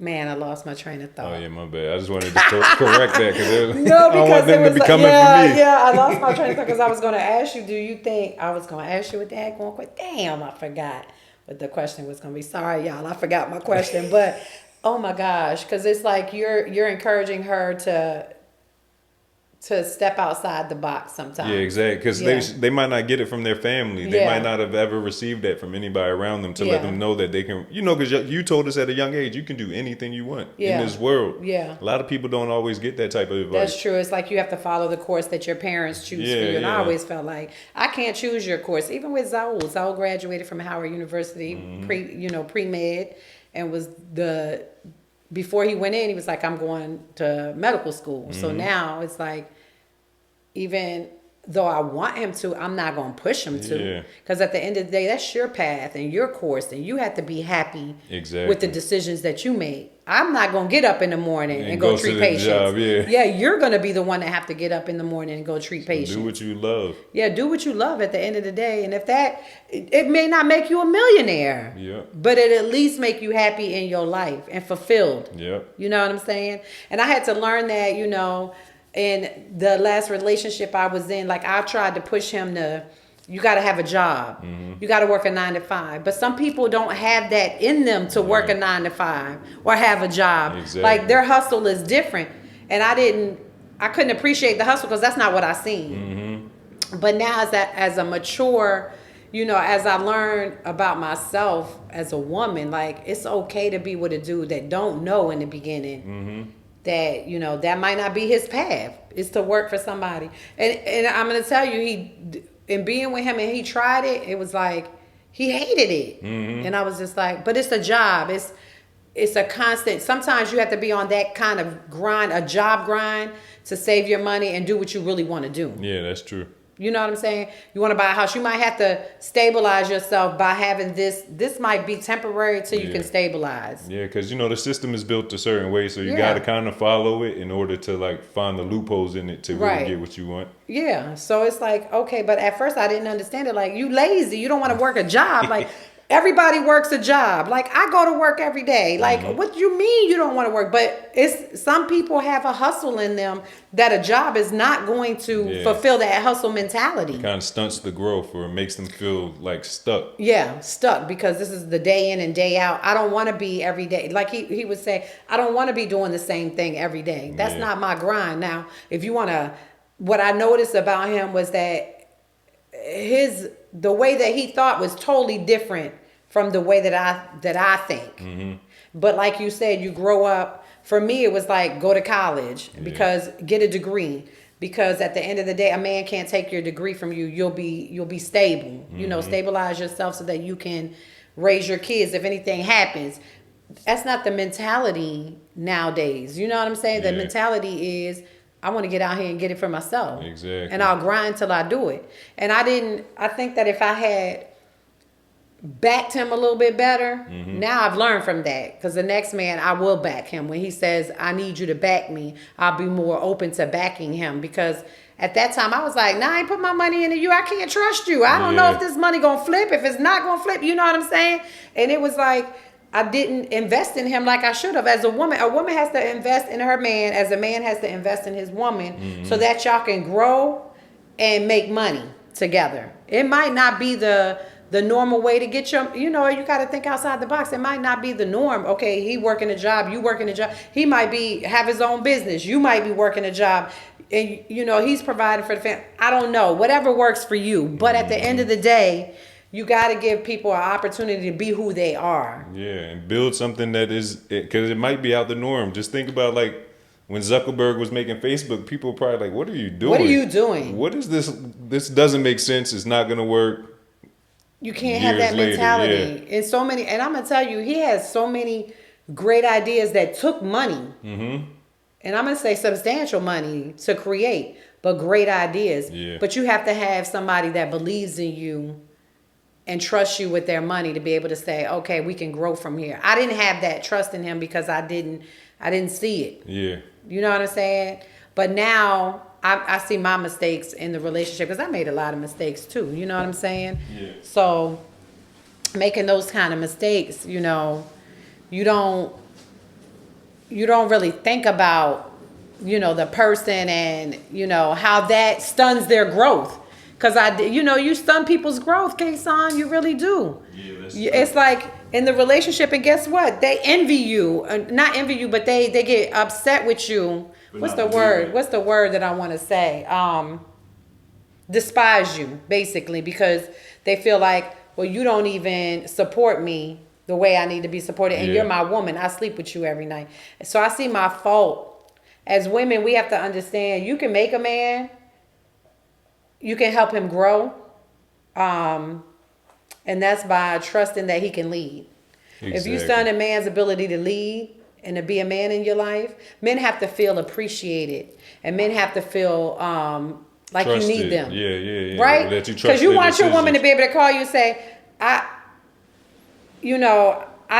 man, I lost my train of thought. Oh yeah, my bad. I just wanted to correct that because I don't want them to be coming for me. Yeah, I lost my train of thought because I was going to ask you. Do you think I was going to ask you what that going quick? Damn, I forgot what the question was going to be. Sorry, y'all, I forgot my question. But oh my gosh, because it's like you're encouraging her to step outside the box sometimes. Yeah, exactly. Because they might not get it from their family. They might not have ever received that from anybody around them to let them know that they can, because you told us at a young age, you can do anything you want in this world. Yeah. A lot of people don't always get that type of advice. That's true. It's like you have to follow the course that your parents choose for you. And I always felt like, I can't choose your course. Even with Zaul. Zaul graduated from Howard University, pre-med, and was before he went in, he was like, I'm going to medical school. Mm-hmm. So now it's like, even though I want him to, I'm not going to push him to. Because at the end of the day, that's your path and your course. And you have to be happy with the decisions that you make. I'm not going to get up in the morning and go treat patients. Job, you're going to be the one that have to get up in the morning and go treat patients. Do what you love. Yeah, do what you love at the end of the day. And if it may not make you a millionaire. Yeah. But it at least make you happy in your life and fulfilled. Yeah. You know what I'm saying? And I had to learn that, in the last relationship I was in, like, I tried to push him to, you got to have a job. Mm-hmm. You got to work a 9 to 5. But some people don't have that in them to work a 9 to 5 or have a job. Exactly. Like, their hustle is different. And I couldn't appreciate the hustle because that's not what I seen. Mm-hmm. But now as a mature, as I learned about myself as a woman, like, it's okay to be with a dude that don't know in the beginning. Mm-hmm. That, that might not be his path, is to work for somebody. And I'm going to tell you, in being with him and he tried it, it was like, he hated it. Mm-hmm. And I was just like, but it's a job. It's a constant, sometimes you have to be on that kind of grind, a job grind, to save your money and do what you really want to do. Yeah, that's true. You know what I'm saying? You want to buy a house, you might have to stabilize yourself by having this. This might be temporary till you can stabilize. Yeah, because, the system is built a certain way, so you got to kind of follow it in order to, like, find the loopholes in it to really get what you want. Yeah, so it's like, okay, but at first I didn't understand it. Like, you lazy, you don't want to work a job. Like, everybody works a job. Like, I go to work every day. Like, what do you mean you don't want to work? But some people have a hustle in them that a job is not going to fulfill that hustle mentality. It kind of stunts the growth or makes them feel like stuck. Yeah, stuck, because this is the day in and day out. I don't want to be every day. Like he would say, I don't want to be doing the same thing every day. That's not my grind. Now, if you want to, what I noticed about him was that the way that he thought was totally different from the way that I think. Mm-hmm. But like you said, you grow up. For me, it was like, go to college because get a degree. because at the end of the day, a man can't take your degree from you. You'll be stable. Stabilize yourself so that you can raise your kids if anything happens. That's not the mentality nowadays. You know what I'm saying? The mentality is, I want to get out here and get it for myself. Exactly. And I'll grind till I do it. And I think that if I had backed him a little bit better, now I've learned from that. Because the next man, I will back him. When he says, I need you to back me, I'll be more open to backing him. Because at that time, I was like, nah, I ain't put my money into you. I can't trust you. I don't know if this money going to flip, if it's not going to flip. You know what I'm saying? And it was like, I didn't invest in him like I should have. As a woman has to invest in her man, as a man has to invest in his woman, so that y'all can grow and make money together. It might not be the normal way to get your, you got to think outside the box. It might not be the norm. Okay, he working a job, you working a job. He might have his own business. You might be working a job, and he's providing for the family. I don't know. Whatever works for you. But at the end of the day, you got to give people an opportunity to be who they are. Yeah, and build something that is, because it might be out the norm. Just think about like when Zuckerberg was making Facebook, people were probably like, what are you doing? What are you doing? What is this? This doesn't make sense. It's not going to work. You can't have that mentality. And and I'm going to tell you, he has so many great ideas that took money. And I'm going to say substantial money to create, but great ideas. Yeah. But you have to have somebody that believes in you and trust you with their money to be able to say, okay, we can grow from here. I didn't have that trust in him because I didn't see it. Yeah. You know what I'm saying? But now I see my mistakes in the relationship, because I made a lot of mistakes too. You know what I'm saying? Yeah. So making those kind of mistakes, you don't really think about, the person and, how that stuns their growth. Because you stun people's growth, K-Son. You really do. Yeah, it's like in the relationship, and guess what? They envy you. Not envy you, but they get upset with you. What's the word? What's the word that I want to say? Despise you, basically, because they feel like, well, you don't even support me the way I need to be supported. And you're my woman. I sleep with you every night. So I see my fault. As women, we have to understand, you can make a man. You can help him grow, and that's by trusting that he can lead. Exactly. If you stun a man's ability to lead and to be a man in your life, men have to feel appreciated, and men have to feel like trusted. You need them. Yeah. Right? Because you want your woman to be able to call you and say, I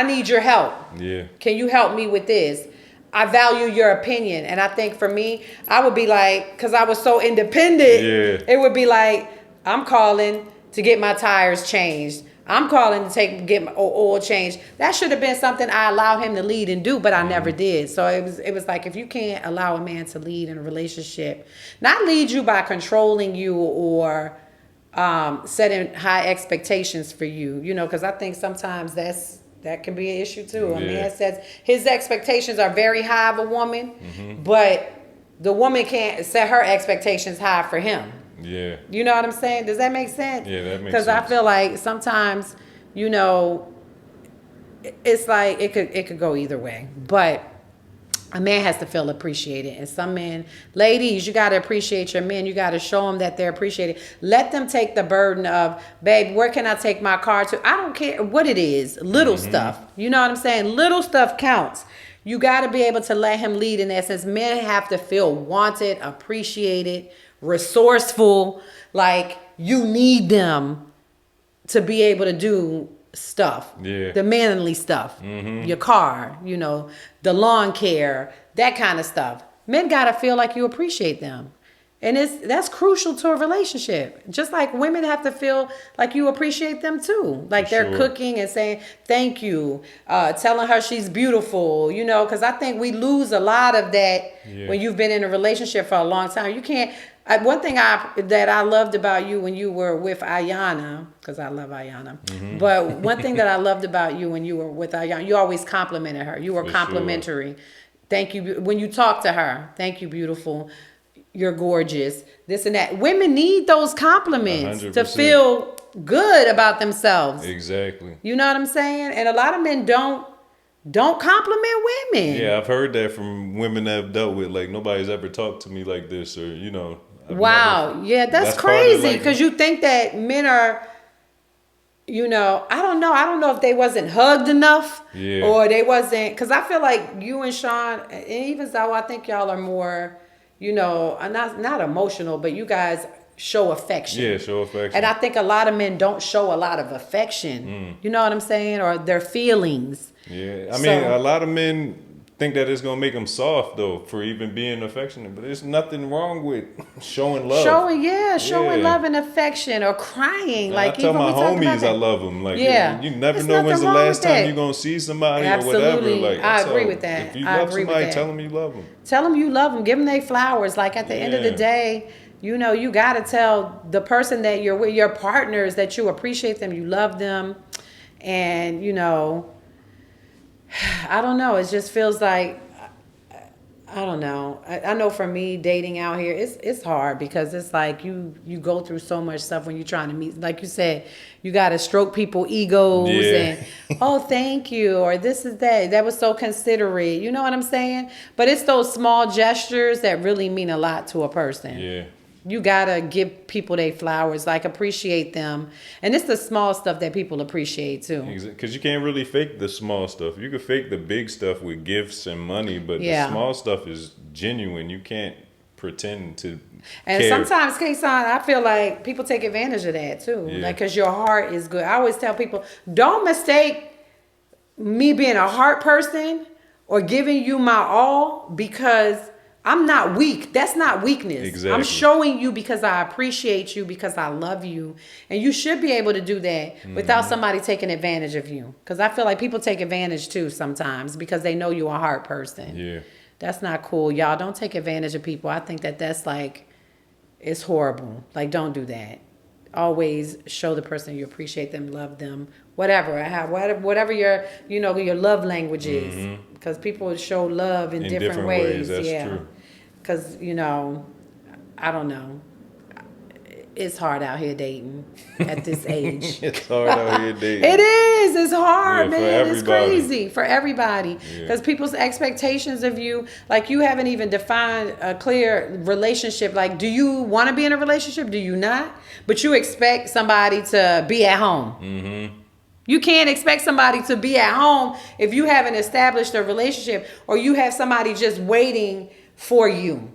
need your help. Yeah. Can you help me with this? I value your opinion. And I think for me, I would be like, because I was so independent, it would be like, I'm calling to get my tires changed. I'm calling to get my oil changed. That should have been something I allowed him to lead and do, but I never did. So it was like, if you can't allow a man to lead in a relationship, not lead you by controlling you or setting high expectations for you, because I think sometimes that can be an issue too. A man says his expectations are very high of a woman, but the woman can't set her expectations high for him. Yeah. You know what I'm saying? Does that make sense? Yeah, that makes sense. Because I feel like sometimes, it's like it could go either way. But a man has to feel appreciated. And some men, ladies, you got to appreciate your men. You got to show them that they're appreciated. Let them take the burden of, babe, where can I take my car to? I don't care what it is. Little stuff. You know what I'm saying? Little stuff counts. You got to be able to let him lead in that sense. Men have to feel wanted, appreciated, resourceful. Like you need them to be able to do stuff, the manly stuff, your car, the lawn care, that kind of stuff. Men gotta feel like you appreciate them, and that's crucial to a relationship. Just like women have to feel like you appreciate them too, like they're cooking and saying thank you, telling her she's beautiful, because I think we lose a lot of that when you've been in a relationship for a long time. You can't. One thing that I loved about you when you were with Ayana, because I love Ayana, but one thing that I loved about you when you were with Ayana, you always complimented her. You were complimentary. Sure. Thank you. When you talk to her, thank you, beautiful. You're gorgeous. This and that. Women need those compliments 100%. To feel good about themselves. Exactly. You know what I'm saying? And a lot of men don't Don't compliment women. Yeah, I've heard that from women that I've dealt with. Like, nobody's ever talked to me like this, or I've Wow. never, Yeah, that's part of, crazy like, because you think that men are, I don't know. I don't know if they wasn't hugged enough or they wasn't, because I feel like you and Sean, and even though I think y'all are more, not emotional, but you guys show affection. Yeah, show affection. And I think a lot of men don't show a lot of affection. You know what I'm saying? Or their feelings. Yeah, I mean, a lot of men think that it's gonna make them soft though for even being affectionate, but there's nothing wrong with showing love. Showing love and affection or crying. I tell my homies I love them. Like, you never know when's the last time you're gonna see somebody or whatever. Like, I agree with that. If you love somebody, tell them you love them. Tell them you love them. Give them their flowers. Like at the end of the day, you gotta tell the person that you're with, your partners, that you appreciate them, you love them, and I don't know. It just feels like, I don't know. I know for me, dating out here, it's hard because it's like you go through so much stuff when you're trying to meet. Like you said, you got to stroke people's egos and, oh, thank you, or this is that. That was so considerate. You know what I'm saying? But it's those small gestures that really mean a lot to a person. Yeah. You gotta give people their flowers, like appreciate them. And it's the small stuff that people appreciate too. Because you can't really fake the small stuff. You can fake the big stuff with gifts and money, but the small stuff is genuine. You can't pretend to And care. sometimes, Kason, I feel like people take advantage of that too. Like, because your heart is good. I always tell people, don't mistake me being a heart person or giving you my all because I'm not weak. That's not weakness. Exactly. I'm showing you because I appreciate you, because I love you. And you should be able to do that without somebody taking advantage of you. Because I feel like people take advantage too sometimes because they know you're a heart person. Yeah. That's not cool. Y'all don't take advantage of people. I think that's like, it's horrible. Like, don't do that. Always show the person you appreciate them, love them, whatever your your love language is, because people show love in different ways. That's true. Because I don't know, it's hard out here dating at this age. It's hard out here dating. It is. It's hard, man. It's everybody. crazy for everybody. Because people's expectations of you, like you haven't even defined a clear relationship. Like, do you want to be in a relationship? Do you not? But you expect somebody to be at home. Mm-hmm. You can't expect somebody to be at home if you haven't established a relationship or you have somebody just waiting for you.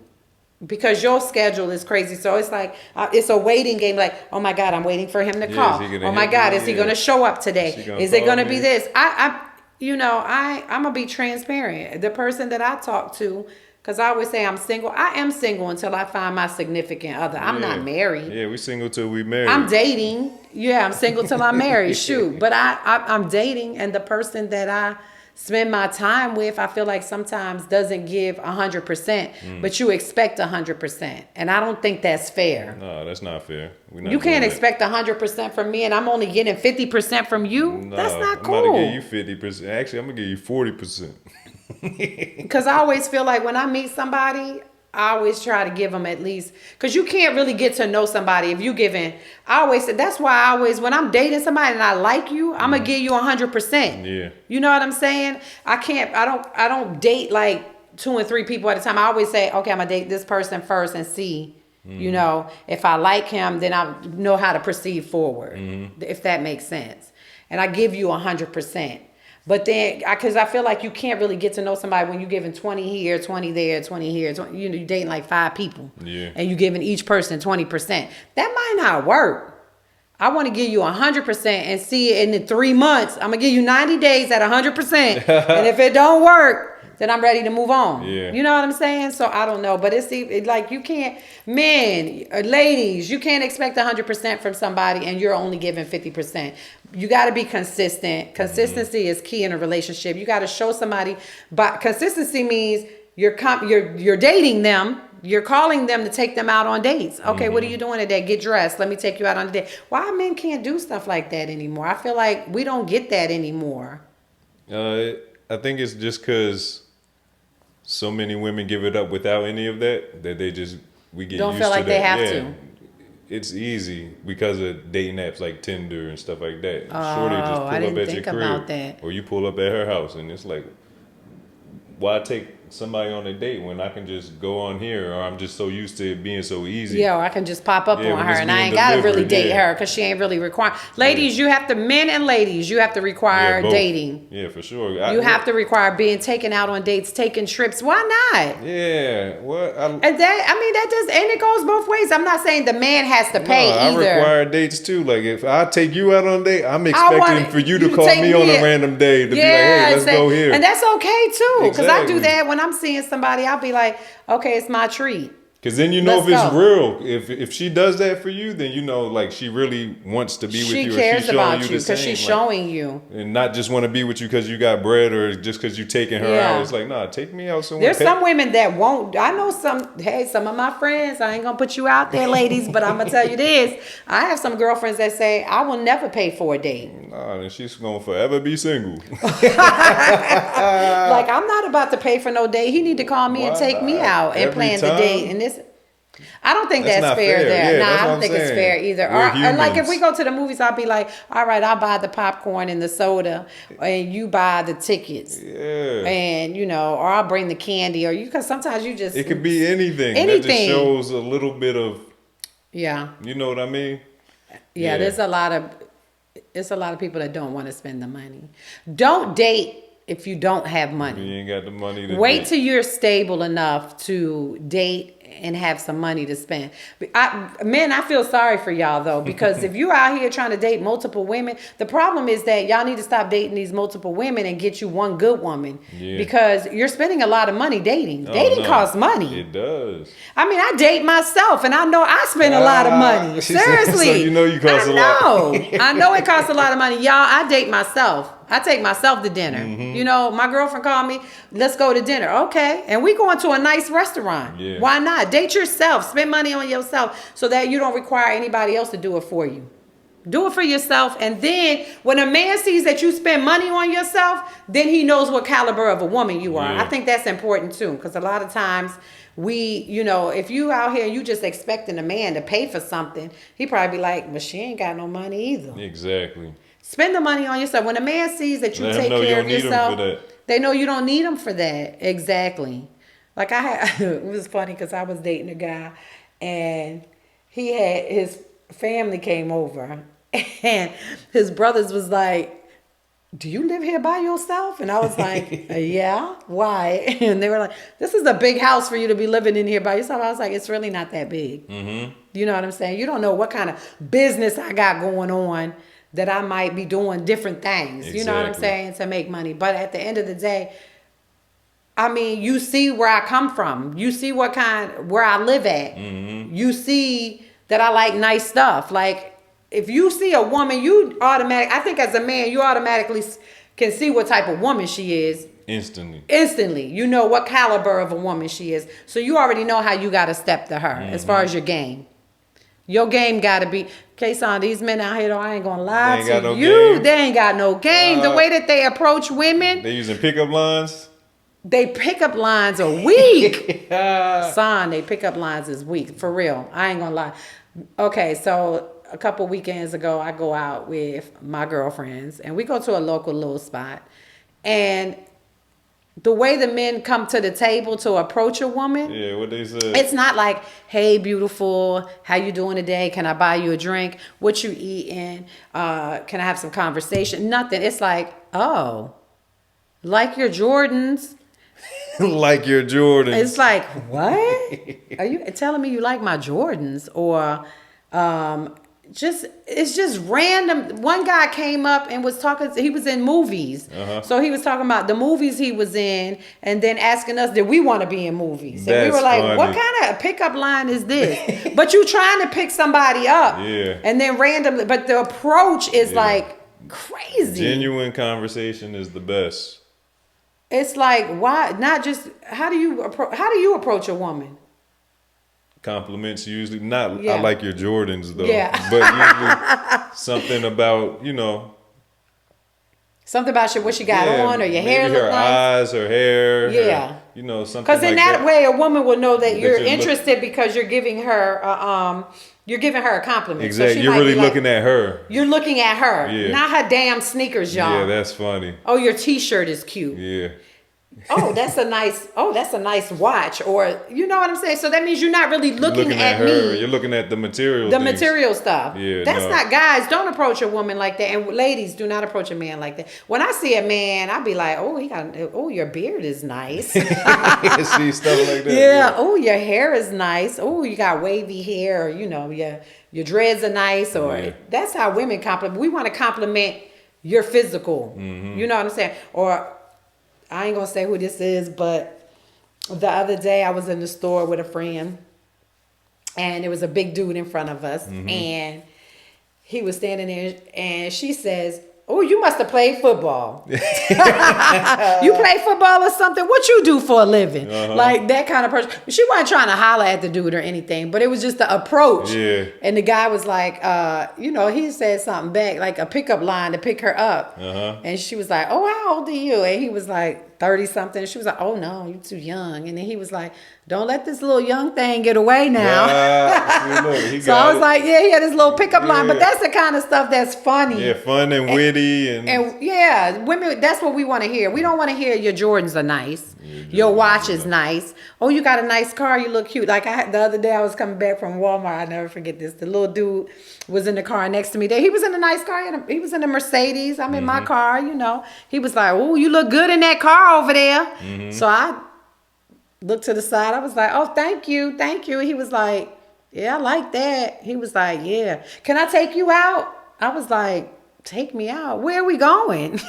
Because your schedule is crazy. So it's like, it's a waiting game. Like, oh my God, I'm waiting for him to call. Oh my God, is he going to show up today? Is it going to be this? I'm going to be transparent. The person that I talk to, because I always say I'm single. I am single until I find my significant other. I'm not married. Yeah, we single till we married. I'm dating. Yeah, I'm single till I'm married. Shoot. But I'm dating, and the person that I spend my time with, I feel like sometimes doesn't give 100%, but you expect 100%. And I don't think that's fair. No, that's not fair. You can't expect 100% from me and I'm only getting 50% from you. No, that's not cool. I'm about to give you 50%. Actually, I'm going to give you 40%. Because I always feel like when I meet somebody, I always try to give them at least, because you can't really get to know somebody if you giving. I always say, that's why I always, when I'm dating somebody and I like you, I'm gonna give you 100%. Yeah. You know what I'm saying? I don't date like 2 and 3 people at a time. I always say, okay, I'm gonna date this person first and see, if I like him, then I know how to proceed forward, if that makes sense. And I give you 100%. But then, because I feel like you can't really get to know somebody when you're giving 20 here, 20 there, 20 here. 20, you're dating like 5 people. Yeah. And you're giving each person 20%. That might not work. I want to give you 100% and see it in 3 months. I'm going to give you 90 days at 100%. And if it don't work, then I'm ready to move on. Yeah. You know what I'm saying? So I don't know. But it's like you can't, men, ladies, you can't expect 100% from somebody and you're only giving 50%. You got to be consistent. Consistency is key in a relationship. You got to show somebody. But consistency means you're dating them. You're calling them to take them out on dates. Okay, what are you doing today? Get dressed. Let me take you out on a date. Why men can't do stuff like that anymore? I feel like we don't get that anymore. I think it's just because so many women give it up without any of that they just we get don't used feel like to they that. have to. it's easy because of dating apps like Tinder and stuff like that. Oh, Shorty just I pull didn't up at your think about crib, that. or you pull up at her house, and it's like, why take somebody on a date when I can just go on here, or I'm just so used to it being so easy. Yeah, or I can just pop up Yeah, on when her it's and I being ain't got to really delivered, date yeah. her because she ain't really required. Ladies, you have to, men and ladies, you have to require both. dating. Yeah, for sure. You have to require being taken out on dates, taking trips. Why not? Yeah, what? And that does, and it goes both ways. I'm not saying the man has to pay I either. require dates too. Like if I take you out on a date, I'm expecting for you to call take me on me a random day to be like, hey, let's go here. And that's okay too, because I do Exactly. that when I'm seeing somebody. I'll be like, okay, it's my treat. Because then you know Let's if it's go. real. If she does that for you, then you know like she really wants to be with you. She Or cares she's showing about you you the because same, she's like, showing you. and not just want to be with you because you got bread or just because you taking her Yeah. out. It's like, nah, take me out somewhere. There's some women that won't. I know some of my friends, I ain't going to put you out there, ladies, but I'm going to tell you this. I have some girlfriends that say, I will never pay for a date. Nah, then she's going to forever be single. Like, I'm not about to pay for no date. He need to call me and Why take me not? out and Every plan the time? date. And this, I don't think That's that's not fair fair. there. Yeah, Nah, that's I what don't I'm think it's saying. fair either. We're Or like if humans. we go to the movies, I'll be like, all right, I'll buy the popcorn and the soda and you buy the tickets. Yeah. And, or I'll bring the candy, or because sometimes you just. It could be anything. That just Anything. shows a little bit of, Yeah. you know what I mean? Yeah, there's a lot of people that don't want to spend the money. Don't date if you don't have money. You ain't got the money to Wait date. till you're stable enough to date and have some money to spend. Men, I feel sorry for y'all though, because if you out here trying to date multiple women, the problem is that y'all need to stop dating these multiple women and get you one good woman. Yeah. Because you're spending a lot of money dating. Oh, Dating no. costs money. It does. I mean, I date myself, and I know I spend a lot of money. She said, Seriously. so you know you cost a lot. I know it costs a lot of money. Y'all, I date myself. I take myself to dinner. Mm-hmm. My girlfriend called me, let's go to dinner. Okay. And we going to a nice restaurant. Yeah. Why not? Date yourself. Spend money on yourself so that you don't require anybody else to do it for you. Do it for yourself. And then when a man sees that you spend money on yourself, then he knows what caliber of a woman you are. Yeah. I think that's important too, because a lot of times if you out here and you just expecting a man to pay for something, he probably be like, well, she ain't got no money either. Exactly. Spend the money on yourself. When a man sees that you Let him take know you care don't of need him yourself, for that. they know you don't need them for that. Exactly. Like it was funny because I was dating a guy and he had his family came over and his brothers was like, do you live here by yourself? And I was like, yeah, why? And they were like, this is a big house for you to be living in here by yourself. I was like, it's really not that big. Mm-hmm. You know what I'm saying? You don't know what kind of business I got going on that I might be doing different things. You know what I'm Exactly. saying? To make money. But at the end of the day, I mean, you see where I come from. You see where I live at. Mm-hmm. You see that I like nice stuff. Like, if you see a woman, I think as a man, you automatically can see what type of woman she is. Instantly. You know what caliber of a woman she is. So you already know how you got to step to her as far as your game. Your game got to be, Kason, these men out here, though, I ain't going to lie to you. They ain't got no game. The way that they approach women. They using pickup lines? They pickup lines are weak. Son, they pickup lines is weak. For real. I ain't going to lie. Okay, so a couple weekends ago, I go out with my girlfriends. And we go to a local little spot. And the way the men come to the table to approach a woman. Yeah, what they say. It's not like, hey, beautiful, how you doing today? Can I buy you a drink? What you eating? Can I have some conversation? Nothing. It's like, oh, like your Jordans. Like your Jordans. It's like, what? Are you telling me you like my Jordans? Or it's just random. One guy came up and was talking, he was in movies. So he was talking about the movies he was in and then asking us, did we want to be in movies? And we were like, funny. what kind of pickup line is this? But you trying to pick somebody up. Yeah. And then randomly, but the approach is like crazy. Genuine conversation is the best. It's like, why not just, how do you approach a woman? Compliments usually, not Yeah. I like your Jordans though. Yeah. But usually something about, Something about what she got on or your maybe hair her look like. eyes, her hair. Yeah. Something Because in like that way, a woman will know that you're you look- interested because you're giving her You're giving her a compliment. Exactly. So You're really looking at her. You're looking at her, not her damn sneakers, y'all. Yeah, that's funny. Oh, your T-shirt is cute. Yeah. That's a nice watch, or you know what I'm saying. So that means you're not really looking at her. me. You're looking at the material. Material stuff. Yeah, that's not, guys. Don't approach a woman like that, and ladies, do not approach a man like that. When I see a man, I'll be like, your beard is nice. See stuff like that. Yeah. Oh, your hair is nice. Oh, you got wavy hair. Or, your dreads are nice. Or that's how women compliment. We want to compliment your physical. Mm-hmm. You know what I'm saying? Or I ain't gonna say who this is, but the other day I was in the store with a friend, and there was a big dude in front of us, and he was standing there, and she says, "Oh, you must have played football. You play football or something? What you do for a living?" Like that kind of person. She wasn't trying to holler at the dude or anything, but it was just the approach. Yeah. And the guy was like, he said something back, like a pickup line to pick her up. And she was like, "Oh, how old are you?" And he was like 30 something. She was like, "Oh no, you're too young." And then he was like, "Don't let this little young thing get away now." So I was like, he had his little pickup line, but that's the kind of stuff that's funny. Yeah, fun and witty and women, that's what we want to hear. We don't want to hear your Jordans are nice, your watch is nice. Oh, you got a nice car, you look cute. Like the other day I was coming back from Walmart. I never forget this. The little dude was in the car next to me. He was in a nice car. He was in a Mercedes. I'm in my car. He was like, "Oh, you look good in that car over there." So I looked to the side. I was like, "Oh, thank you, thank you." He was like, "Yeah, I like that." He was like, "Yeah, can I take you out?" I was like, "Take me out? Where are we going?"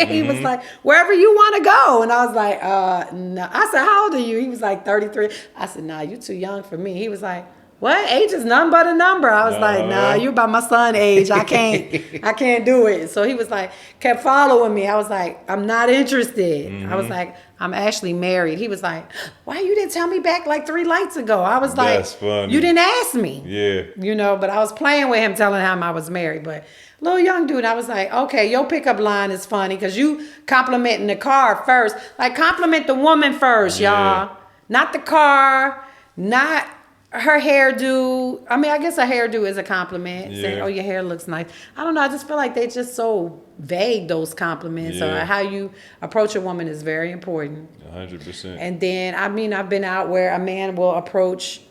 He was like, "Wherever you want to go." And I was like, "No." I said, "How old are you?" He was like 33. I said, "Nah, you too young for me." He was like, "What? Age is none but a number." I was like, "Nah, you about my son age. I can't do it." So he was like, kept following me. I was like, "I'm not interested." I was like, "I'm actually married." He was like, "Why you didn't tell me back like 3 lights ago?" I was like, "That's funny. You didn't ask me." Yeah. But I was playing with him, telling him I was married. But little young dude, I was like, "Okay, your pickup line is funny because you complimenting the car first. Like, compliment the woman first, y'all. Not the car, not her hairdo. I mean, I guess a hairdo is a compliment. Saying, "Oh, your hair looks nice." I don't know. I just feel like they just so vague, those compliments. Or how you approach a woman is very important. 100%. And then, I mean, I've been out where a man will approach,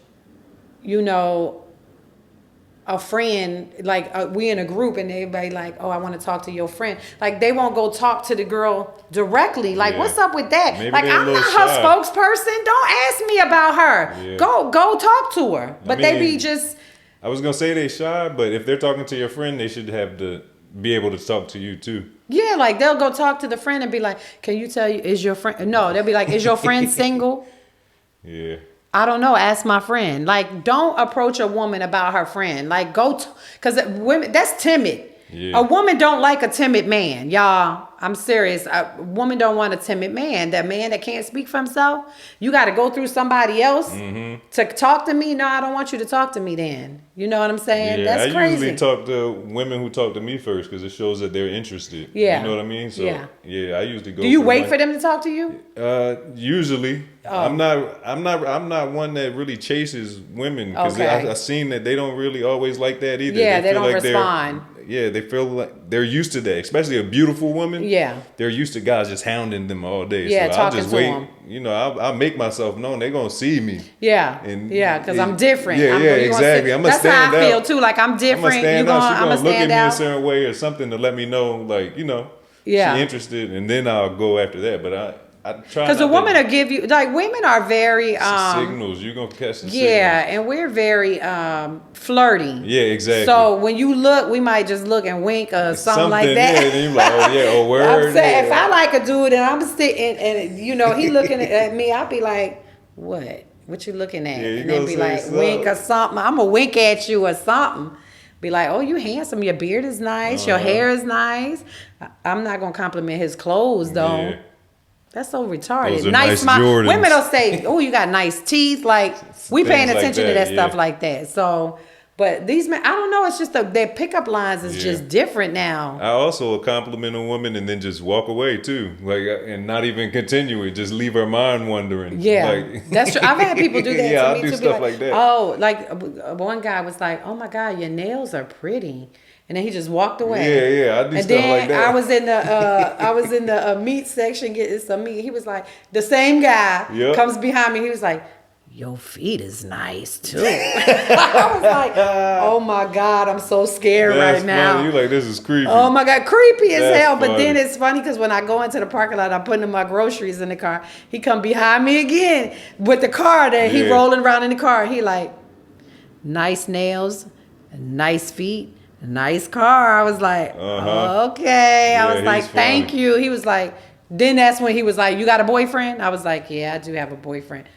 a friend, like we in a group, and everybody like, "Oh, I want to talk to your friend." Like, they won't go talk to the girl directly. Like, what's up with that? Maybe like, I'm not shy. her spokesperson. Don't ask me about her. Yeah. Go talk to her. But they be just. I was gonna say they shy, but if they're talking to your friend, they should have to be able to talk to you too. Yeah, like they'll go talk to the friend and be like, "Can you tell you, is your friend?" No, they'll be like, "Is your friend single?" Yeah. I don't know. Ask my friend. Like, don't approach a woman about her friend. Like, because women, that's timid. Yeah. A woman don't like a timid man, y'all. I'm serious. A woman don't want a timid man. That man that can't speak for himself. You got to go through somebody else to talk to me. No, I don't want you to talk to me then. You know what I'm saying? Yeah, that's I crazy. usually talk to women who talk to me first because it shows that they're interested. Yeah. You know what I mean? So yeah, I usually go. Do you wait for them to talk to you? Usually. I'm not one that really chases women because I've seen that they don't really always like that either. Yeah, they feel don't like respond. They feel like they're used to that, especially a beautiful woman. Yeah. They're used to guys just hounding them all day. Yeah, so I'll talking just to wait. them. I'll make myself known. They're going to see me. Yeah. Because I'm different. Yeah, exactly. I'm going to stand out. That's how I feel too. Like, I'm different. I'm going to stand out. She's going to look at me out. a certain way or something to let me know, like, she's interested. And then I'll go after that. But I try. Because a woman will give you, like, women are very signals. You're gonna catch the signals. Yeah, and we're very flirty. Yeah, exactly. So when you look, we might just look and wink or something like that. Yeah, and you're like, oh yeah, oh word. I'm saying, if I like a dude and I'm sitting and he looking at me, I'll be like, what? What you looking at? Yeah, you and then be like, something. wink or something. I'm gonna wink at you or something. Be like, "Oh, you handsome. Your beard is nice. Your hair is nice." I'm not gonna compliment his clothes though. Yeah. That's so retarded. Those are nice Jordans. Women will say, "Oh, you got nice teeth." Like, we paying Things like attention to that, that stuff like that. So, But these men, I don't know. It's just their pickup lines is just different now. I also compliment a woman and then just walk away too, like, and not even continue it. Just leave her mind wondering. Yeah, like, that's true. I've had people do that. Yeah, to I me do too, stuff like that. Oh, like one guy was like, "Oh my God, your nails are pretty," and then he just walked away. Yeah, I do and stuff then like that. I was in the meat section getting some meat. He was like, the same guy comes behind me. He was like, your feet is nice too. I was like, oh my God, I'm so scared right now. Funny. You like, this is creepy. Oh my God, creepy as hell. Funny. But then it's funny because when I go into the parking lot, I'm putting my groceries in the car. He come behind me again with the car that he rolling around in the car. He like, nice nails, nice feet, nice car. I was like, okay. I was like, thank you. He was like, then that's when he was like, you got a boyfriend? I was like, yeah, I do have a boyfriend.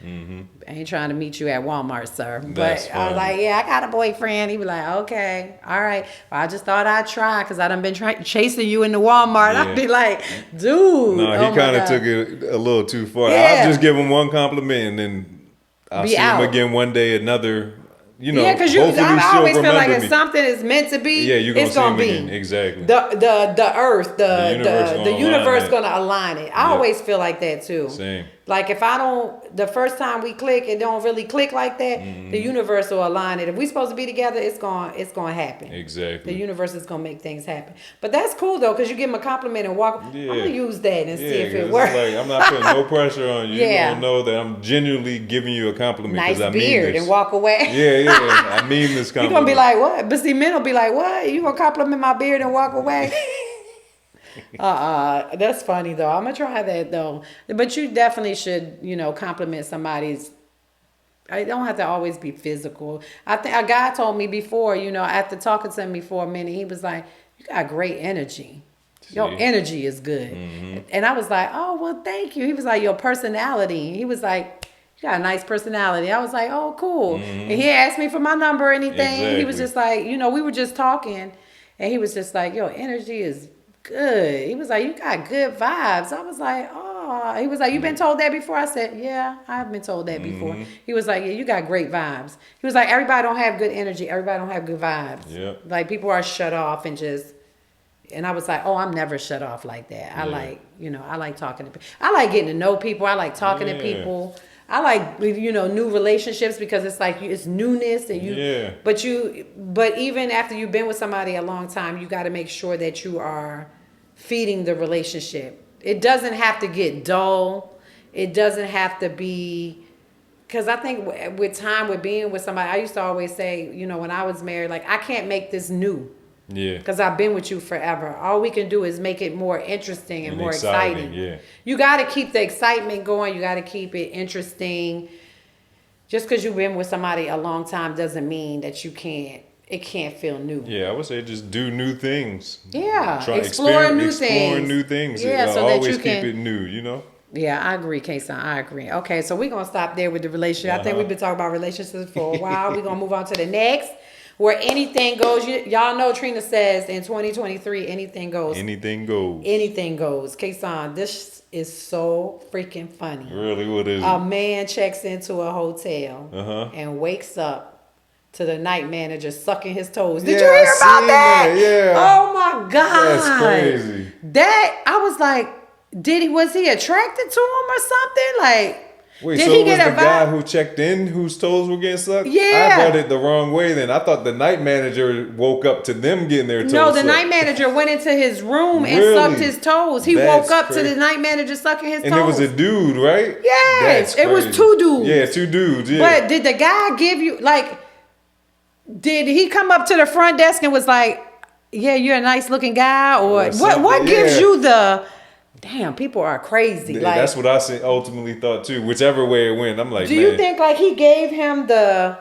I ain't trying to meet you at Walmart, sir. But I was like, yeah, I got a boyfriend. He was like, okay, all right. Well, I just thought I'd try because I done been chasing you in the Walmart. I'd be like, dude. No, he kind of took it a little too far. Yeah. I'll just give him one compliment and then I'll see him again one day, another. You know, yeah, because I always feel like if something is meant to be, it's gonna be. Exactly. The earth, the universe gonna align it. I always feel like that too. Same. Like if I don't, the first time we click, it don't really click like that. The universe will align it. If we supposed to be together, it's gonna happen. Exactly. The universe is gonna make things happen. But that's cool though, because you give him a compliment and walk. I'm gonna use that and see if it works. Like, I'm not putting no pressure on you. You don't know that I'm genuinely giving you a compliment. Nice I mean beard this. and walk away. Yeah, I mean this compliment. You're gonna be like, what? But see, men will be like, what? You gonna compliment my beard and walk away? That's funny though. I'm gonna try that though. But you definitely should, compliment somebody's. I don't have to always be physical. I think a guy told me before, after talking to me for a minute, he was like, you got great energy. Your energy is good. And I was like, oh, well, thank you. He was like, your personality. He was like, you got a nice personality. I was like, oh, cool. And he asked me for my number or anything. Exactly. He was just like, we were just talking. And he was just like, your energy is good. He was like, you got good vibes. I was like, oh. He was like, you been told that before? I said, yeah, I've been told that before. He was like, yeah, you got great vibes. He was like, everybody don't have good energy. Everybody don't have good vibes. Yep. Like people are shut off and just. And I was like, oh, I'm never shut off like that. I like, I like talking to people. I like getting to know people. I like talking to people. I like, new relationships because it's like, it's newness and but even after you've been with somebody a long time, you got to make sure that you are feeding the relationship. It doesn't have to get dull. It doesn't have to be, because I think with being with somebody, I used to always say, when I was married, like, I can't make this new. Yeah. Because I've been with you forever. All we can do is make it more interesting and more exciting. Yeah. You got to keep the excitement going. You got to keep it interesting. Just because you've been with somebody a long time doesn't mean that it can't feel new. Yeah, I would say just do new things. Yeah. Exploring new things. Yeah, so always that you keep can, it new, Yeah, I agree, K-Son. I agree. Okay, so we're going to stop there with the relationship. I think we've been talking about relationships for a while. We're going to move on to the next. Where anything goes. Y'all know Trina says in 2023, anything goes. Anything goes. Anything goes. K-Son, this is so freaking funny. Really, what is it? A man checks into a hotel and wakes up to the night manager sucking his toes. Did you hear about that? Yeah. Oh my God. That's crazy. I was like, was he attracted to him or something? Like, wait, did so he get was a the guy who checked in whose toes were getting sucked? Yeah. I read it the wrong way then. I thought the night manager woke up to them getting their toes No, the sucked. night manager went into his room and Really? sucked his toes. He That's woke up crazy. to the night manager sucking his toes. And it was a dude, right? Yes, That's it was crazy. 2 dudes. Yeah, 2 dudes, yeah. But did the guy give you, did he come up to the front desk and was like, yeah, you're a nice looking guy? Or what gives you the... Damn, people are crazy. Yeah, that's what I ultimately thought too. Whichever way it went, I'm like, do you think he gave him the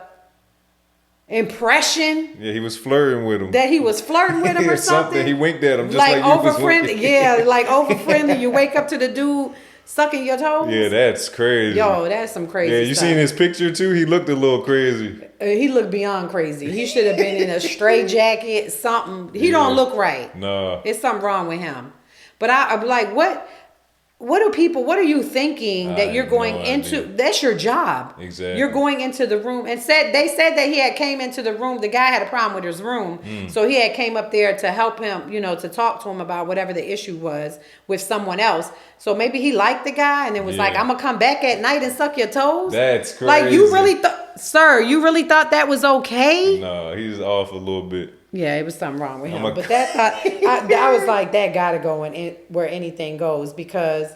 impression? Yeah, he was flirting with him. That he was flirting with him or something? He winked at him just like you over was friendly. Yeah, like over friendly. You wake up to the dude sucking your toes. Yeah, that's crazy. Yo, that's some crazy. Yeah, you stuff. seen his picture too? He looked a little crazy. He looked beyond crazy. He should have been in a straight jacket. Something. He don't look right. Nah, There's something wrong with him. But I'm like, what what are you thinking I that you're have going no into? idea. That's your job. Exactly. You're going into the room and they said that he had came into the room. The guy had a problem with his room. So he had came up there to help him, to talk to him about whatever the issue was with someone else. So maybe he liked the guy and it was like, I'm going to come back at night and suck your toes. That's crazy. Like you really sir, you really thought that was okay? No, he's off a little bit. Yeah, it was something wrong with him. But I was like, that got to go in where anything goes, because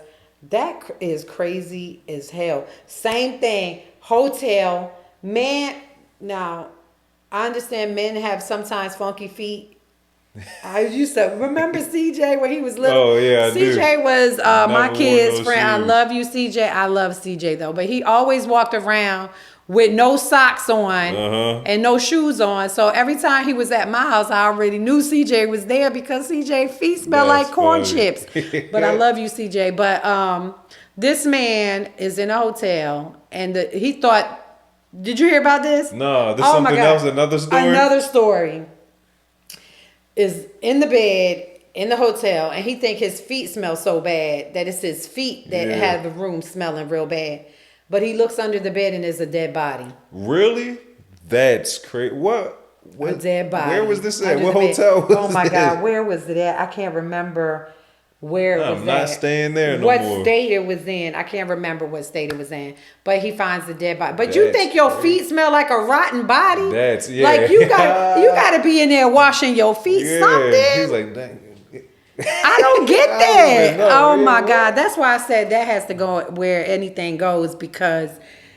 that is crazy as hell. Same thing, hotel, man. Now, I understand men have sometimes funky feet. I used to remember CJ when he was little. Oh, yeah, I CJ do. was my Never kid's wore no friend. I shoes. love you, CJ. I love CJ though, but he always walked around with no socks on and no shoes on. So every time he was at my house, I already knew CJ was there because CJ feet smell That's like corn funny. chips. But I love you, CJ. But this man is in a hotel and he thought, did you hear about this? No, this Oh my something God. else, another story? Another story is in the bed in the hotel, and he think his feet smell so bad that it's his feet that have the room smelling real bad. But he looks under the bed and there's a dead body. Really? That's crazy. What? A dead body. Where was this at? under What the bed. hotel was Oh my this? God, where was it at? I can't remember where it was I'm not at. staying there no what more. state it was in. I can't remember what state it was in. But he finds the dead body. But you That's think your crazy. feet smell like a rotten body? That's, yeah. Like you gotta be in there washing your feet something. He's like, dang. I don't get I don't that. even know. Oh Yeah, my what? God. That's why I said that has to go where anything goes, because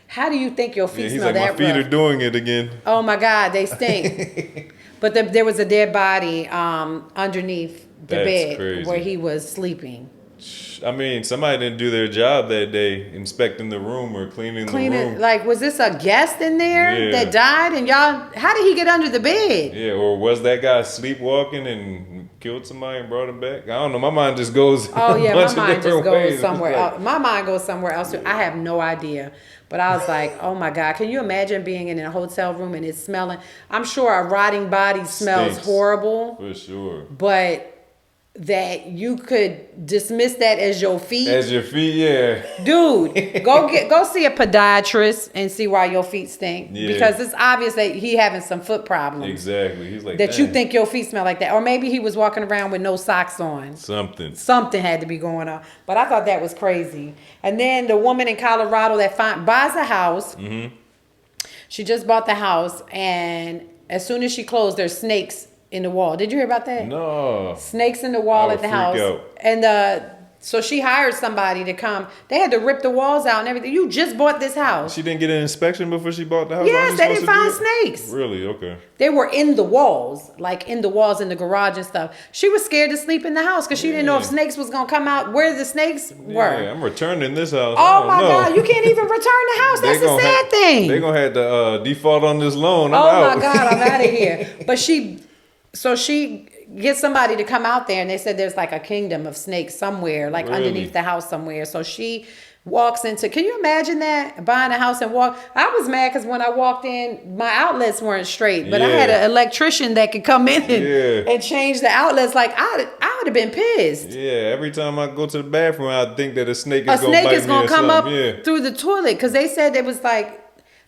how do you think your feet Yeah, he's smell like, my that feet rough? are doing it again. Oh my God, they stink. But there was a dead body underneath the That's bed crazy. where he was sleeping. I mean, somebody didn't do their job that day, inspecting the room or cleaning the room. Like, was this a guest in there Yeah. that died? And y'all, how did he get under the bed? Yeah, or was that guy sleepwalking and killed somebody and brought him back? I don't know. My mind just goes. Oh a yeah, bunch my of mind just different goes ways. somewhere It's like, else. My mind goes somewhere else too. I have no idea. But I was like, oh my God, can you imagine being in a hotel room and it's smelling? I'm sure a rotting body smells Stinks. horrible, For sure. but that you could dismiss that as your feet. As your feet, yeah. Dude, go see a podiatrist and see why your feet stink. Yeah. Because it's obvious that he having some foot problems. Exactly. He's like, That you "Dang, think your feet smell like that. Or maybe he was walking around with no socks on. something. Something had to be going on. But I thought that was crazy. And then the woman in Colorado that buys a house. Mm-hmm. She just bought the house, and as soon as she closed, there's snakes in the wall. Did you hear about that? No. Snakes in the wall I at the would house. freak out. And so she hired somebody to come. They had to rip the walls out and everything. You just bought this house. She didn't get an inspection before she bought the house? Yes, Aren't you they didn't supposed find to do it? snakes. Really? Okay. They were in the walls, like in the walls in the garage and stuff. She was scared to sleep in the house because she didn't know if Yeah. snakes was going to come out where the snakes were. Yeah, I'm returning this house. Oh my God, you can't even return the house. That's a sad thing. They're going to have to default on this loan. I'm Oh out. my God, I'm out of here. But she gets somebody to come out there, and they said there's like a kingdom of snakes somewhere, like Really? underneath the house somewhere. So she walks into, can you imagine that? Buying a house and walk. I was mad because when I walked in, my outlets weren't straight, but I had Yeah. an electrician that could come in Yeah. and change the outlets. Like I would have been pissed. Yeah, every time I go to the bathroom, I think that a snake A is going to snake bite is me gonna or come up something. Yeah. through the toilet because they said it was like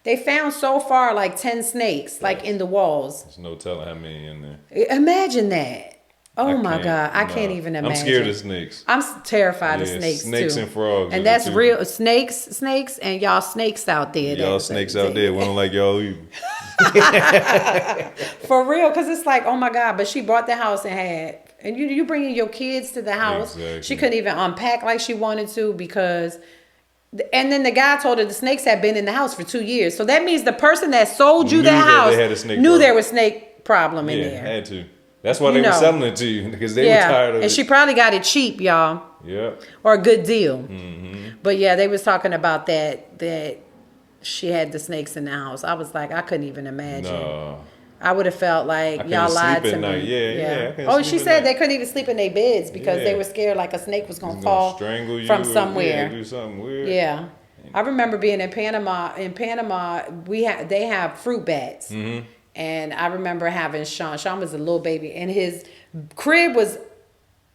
they found so far like 10 snakes like in the walls. There's no telling how many in there. Imagine that. Oh I my can't- God, I no. can't even imagine. I'm scared of snakes. I'm terrified of Yeah, snakes snakes too. and frogs are And the that's two. real snakes, and y'all snakes out there. Y'all that- snakes out there. We don't like y'all either. For real, because it's like, oh my God, but she bought the house and you bringing your kids to the house. Exactly. She couldn't even unpack like she wanted to because. And then the guy told her the snakes had been in the house for 2 years. So that means the person that sold you Knew that that house they had a snake knew problem. there was snake problem in Yeah, there. had to. That's why You they were know. selling it to you, because they were tired of and it. she probably got it cheap, y'all. Yep. Or a good deal. Mm-hmm. But yeah, they was talking about that she had the snakes in the house. I was like, I couldn't even imagine. No. I would have felt like I y'all couldn't lied sleep to at me. night. Yeah, I couldn't Oh, sleep she at said night. they couldn't even sleep in their beds because they Yeah. were scared like a snake was gonna It's fall strangle you from or- somewhere. Yeah, do something weird. Yeah. I remember being in Panama. In Panama, they have fruit bats.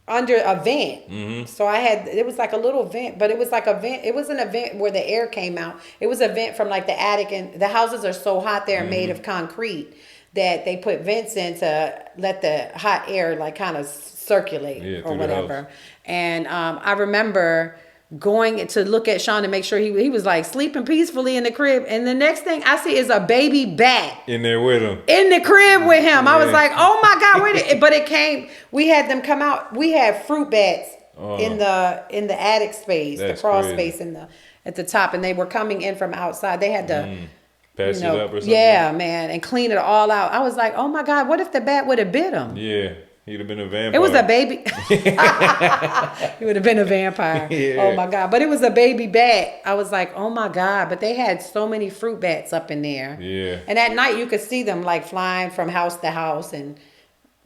under a vent. So it was like a little vent, but it was like a vent. It was an event where the air came out. It was a vent from like the attic, and the houses are so hot they're made of concrete that they put vents in to let the hot air like kind of circulate or whatever. And I remember going to look at Sean to make sure he was like sleeping peacefully in the crib, and the next thing I see is a baby bat in there with him, in the crib with him. I was like, oh my God, but it came, we had them come out. We had fruit bats in the attic space, the crawl space at the top, and they were coming in from outside. They had to patch it up or something. Yeah, man, and clean it all out. I was like, oh my God, what if the bat would have bit him? Yeah. He'd have been a vampire. It was a baby. He would have been a vampire. Yeah. Oh my God. But it was a baby bat. I was like, oh my God. But they had so many fruit bats up in there. Yeah. And at night you could see them like flying from house to house and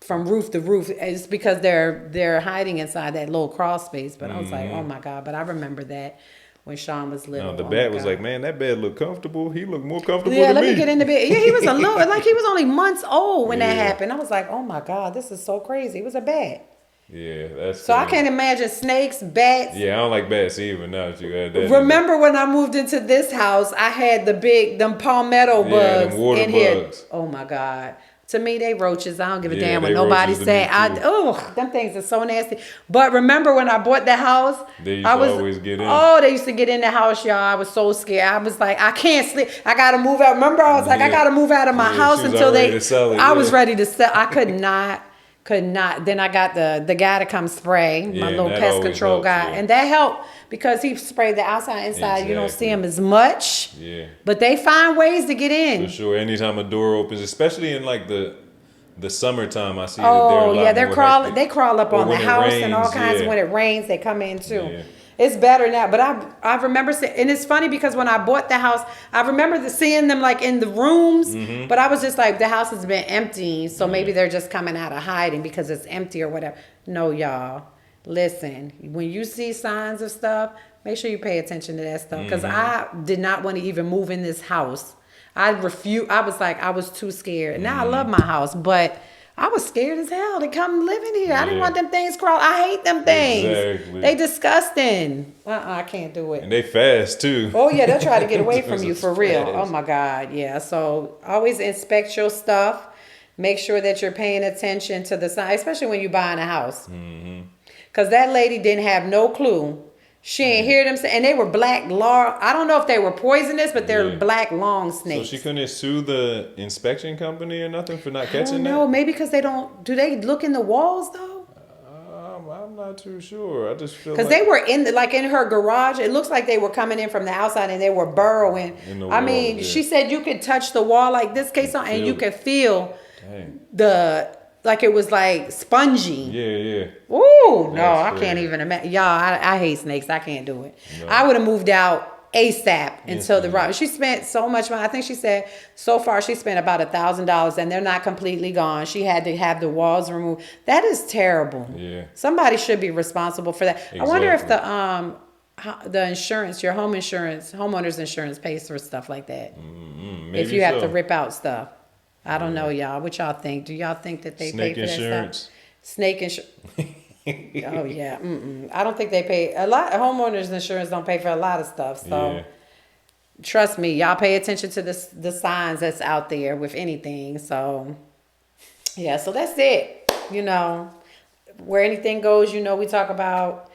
from roof to roof. It's because they're hiding inside that little crawl space. But I was like, oh my God. But I remember that when Sean was little. No, the bat was like, man, that bed looked comfortable. He looked more comfortable than me. Yeah, let me get in the bed. Yeah, he was a little, like he was only months old when that happened. I was like, oh my God, this is so crazy. It was a bat. Yeah, that's so crazy. I can't imagine snakes, bats. Yeah, I don't like bats either. Now that you had that. Remember when I moved into this house, I had them palmetto bugs them water in bugs. Here. Oh my God. To me, they roaches. I don't give a damn what nobody say. Them things are so nasty. But remember when I bought the house? They used to always get in. Oh, they used to get in the house, y'all. I was so scared. I was like, I can't sleep. I got to move out. Remember, I was like, I got to move out of my house until they. I was ready to sell. I could not. Then I got the guy to come spray, my little pest control guy. And that helped because he sprayed the outside, inside. Exactly. You don't see him as much. Yeah. But they find ways to get in. For sure. Anytime a door opens, especially in like the summertime, I see they're crawling. They crawl up on the house and all kinds. When it rains, they come in too. Yeah. It's better now, but I remember and it's funny because when I bought the house, I remember seeing them like in the rooms, but I was just like, the house has been empty, so maybe they're just coming out of hiding because it's empty or whatever. No, y'all, listen, when you see signs of stuff, make sure you pay attention to that stuff because I did not want to even move in this house. I refused. I was like, I was too scared. Now I love my house, but I was scared as hell to come live in here. I didn't want them things crawling. I hate them things. Exactly. They disgusting. I can't do it. And they fast too. Oh yeah, they'll try to get away from you for real. Oh my God, yeah. So always inspect your stuff. Make sure that you're paying attention to the sign, especially when you're buying a house. Because that lady didn't have no clue. She ain't hear them say, and they were black long. I don't know if they were poisonous, but they're black long snakes. So she couldn't sue the inspection company or nothing for not catching that? No, maybe because they don't. Do they look in the walls though? I'm not too sure. I just feel because they were in her garage. It looks like they were coming in from the outside and they were burrowing. She said you could touch the wall like this case on, and you could feel like it was like spongy. Yeah. Ooh, no, I can't even imagine. Y'all, I hate snakes. I can't do it. No. I would have moved out ASAP until the she spent so much money. I think she said so far she spent about $1,000 and they're not completely gone. She had to have the walls removed. That is terrible. Yeah. Somebody should be responsible for that. Exactly. I wonder if the insurance, your homeowner's insurance pays for stuff like that. If you have to rip out stuff. I don't know, y'all. What y'all think? Do y'all think that they pay for that stuff? Snake insurance. Oh, yeah. I don't think they pay. A lot of homeowners insurance don't pay for a lot of stuff. So trust me, y'all pay attention to the signs that's out there with anything. So, yeah. So that's it. Where anything goes, we talk about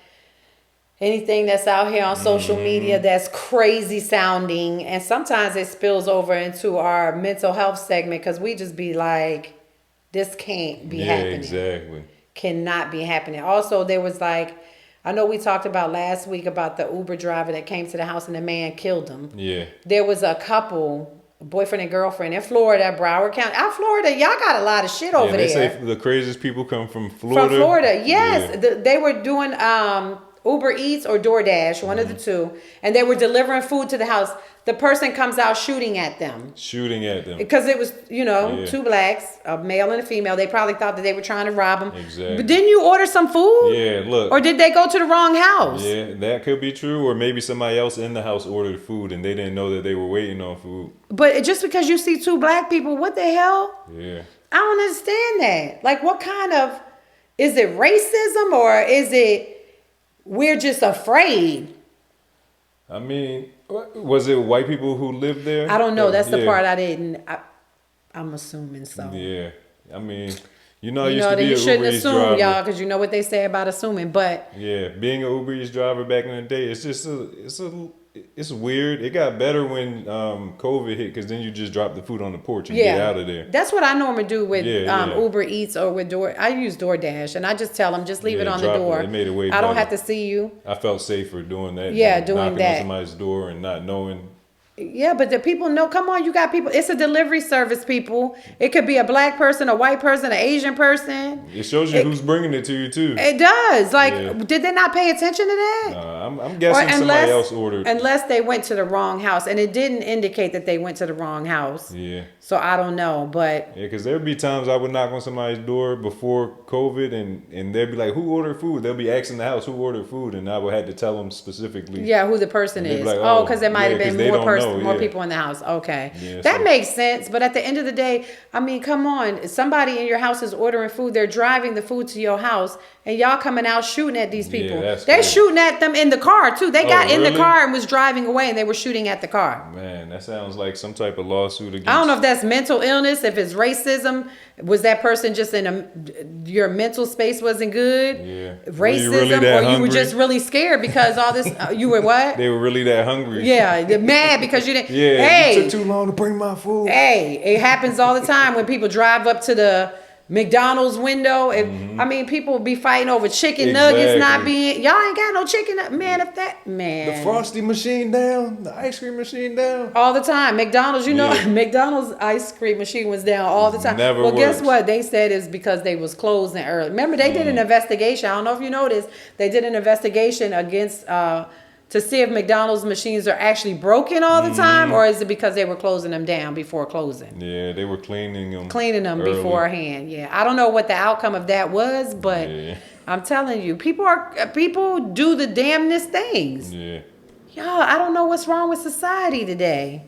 anything that's out here on social media that's crazy sounding, and sometimes it spills over into our mental health segment because we just be like, this can't be happening. Exactly. Cannot be happening. Also, there was I know we talked about last week about the Uber driver that came to the house and the man killed him. Yeah. There was a couple, boyfriend and girlfriend in Florida, Broward County. Florida, y'all got a lot of shit over there. They say the craziest people come from Florida. From Florida, yes. Yeah. They were doing Uber Eats or DoorDash, one of the two, and they were delivering food to the house. The person comes out shooting at them. Because it was, two blacks, a male and a female. They probably thought that they were trying to rob them. Exactly. But didn't you order some food? Yeah, look. Or did they go to the wrong house? Yeah, that could be true. Or maybe somebody else in the house ordered food and they didn't know that they were waiting on food. But just because you see two black people, what the hell? Yeah. I don't understand that. Like, what kind of Is it racism or is it we're just afraid? I mean, was it white people who lived there? I don't know. That's the Yeah. part I didn't. I'm assuming so. Yeah, I mean, I You used know to that be you an shouldn't Uber Eats assume, driver. y'all, because you know what they say about assuming. But Yeah, being an Uber Eats driver back in the day, it's weird. It got better when COVID hit, because then you just drop the food on the porch and get out of there. That's what I normally do with Yeah. Uber Eats or with I use DoorDash, and I just tell them just leave it Yeah, on the drop it. door. It made it way I don't better. have to see you. I felt safer doing that. Yeah, than doing knocking that. on somebody's door and not knowing. Yeah, but the people know. Come on, you got people. It's a delivery service, people. It could be a black person, a white person, an Asian person. It shows you who's bringing it to you too. It does. Like, Yeah. did they not pay attention to that? I'm guessing somebody else ordered. Unless they went to the wrong house, and it didn't indicate that they went to the wrong house. Yeah. So I don't know, but Yeah, because there'd be times I would knock on somebody's door before COVID, and they'd be like, "Who ordered food?" They'll be asking the house who ordered food, and I would have to tell them specifically. yeah, who the person They'd be is. like, Oh, oh, because there might yeah, have 'cause been they more don't know, more yeah. people in the house. Okay, Yeah, that so- makes sense. But at the end of the day, I mean, come on, somebody in your house is ordering food. They're driving the food to your house, and y'all coming out shooting at these people. that's They're crazy. shooting at them in the car too. They got in the really? car and was driving away, and they were shooting at the car. Man, that sounds like some type of lawsuit against. I don't know if that's mental illness, if it's racism. Was that person just your mental space wasn't good? Yeah. Were Racism, you really that or you were hungry? just really scared because all this. You were what? They were really that hungry. Yeah, they're mad because you didn't. Yeah. Hey, It took too long to bring my food. hey, it happens all the time when people drive up to the McDonald's window. I mean, people be fighting over chicken nuggets not Exactly. being. Y'all ain't got no chicken. Man, if that man. The frosty machine down. The ice cream machine down. All the time. McDonald's, you know, Yeah. McDonald's ice cream machine was down all the time. Never well, guess works. what? They said it's because they was closing early. Remember, they did an investigation. I don't know if you noticed. They did an investigation against to see if McDonald's machines are actually broken all the time, or is it because they were closing them down before closing? Yeah, they were cleaning them. Early. Beforehand. Yeah, I don't know what the outcome of that was, but Yeah. I'm telling you, people do the damnedest things. Yeah. Y'all, I don't know what's wrong with society today.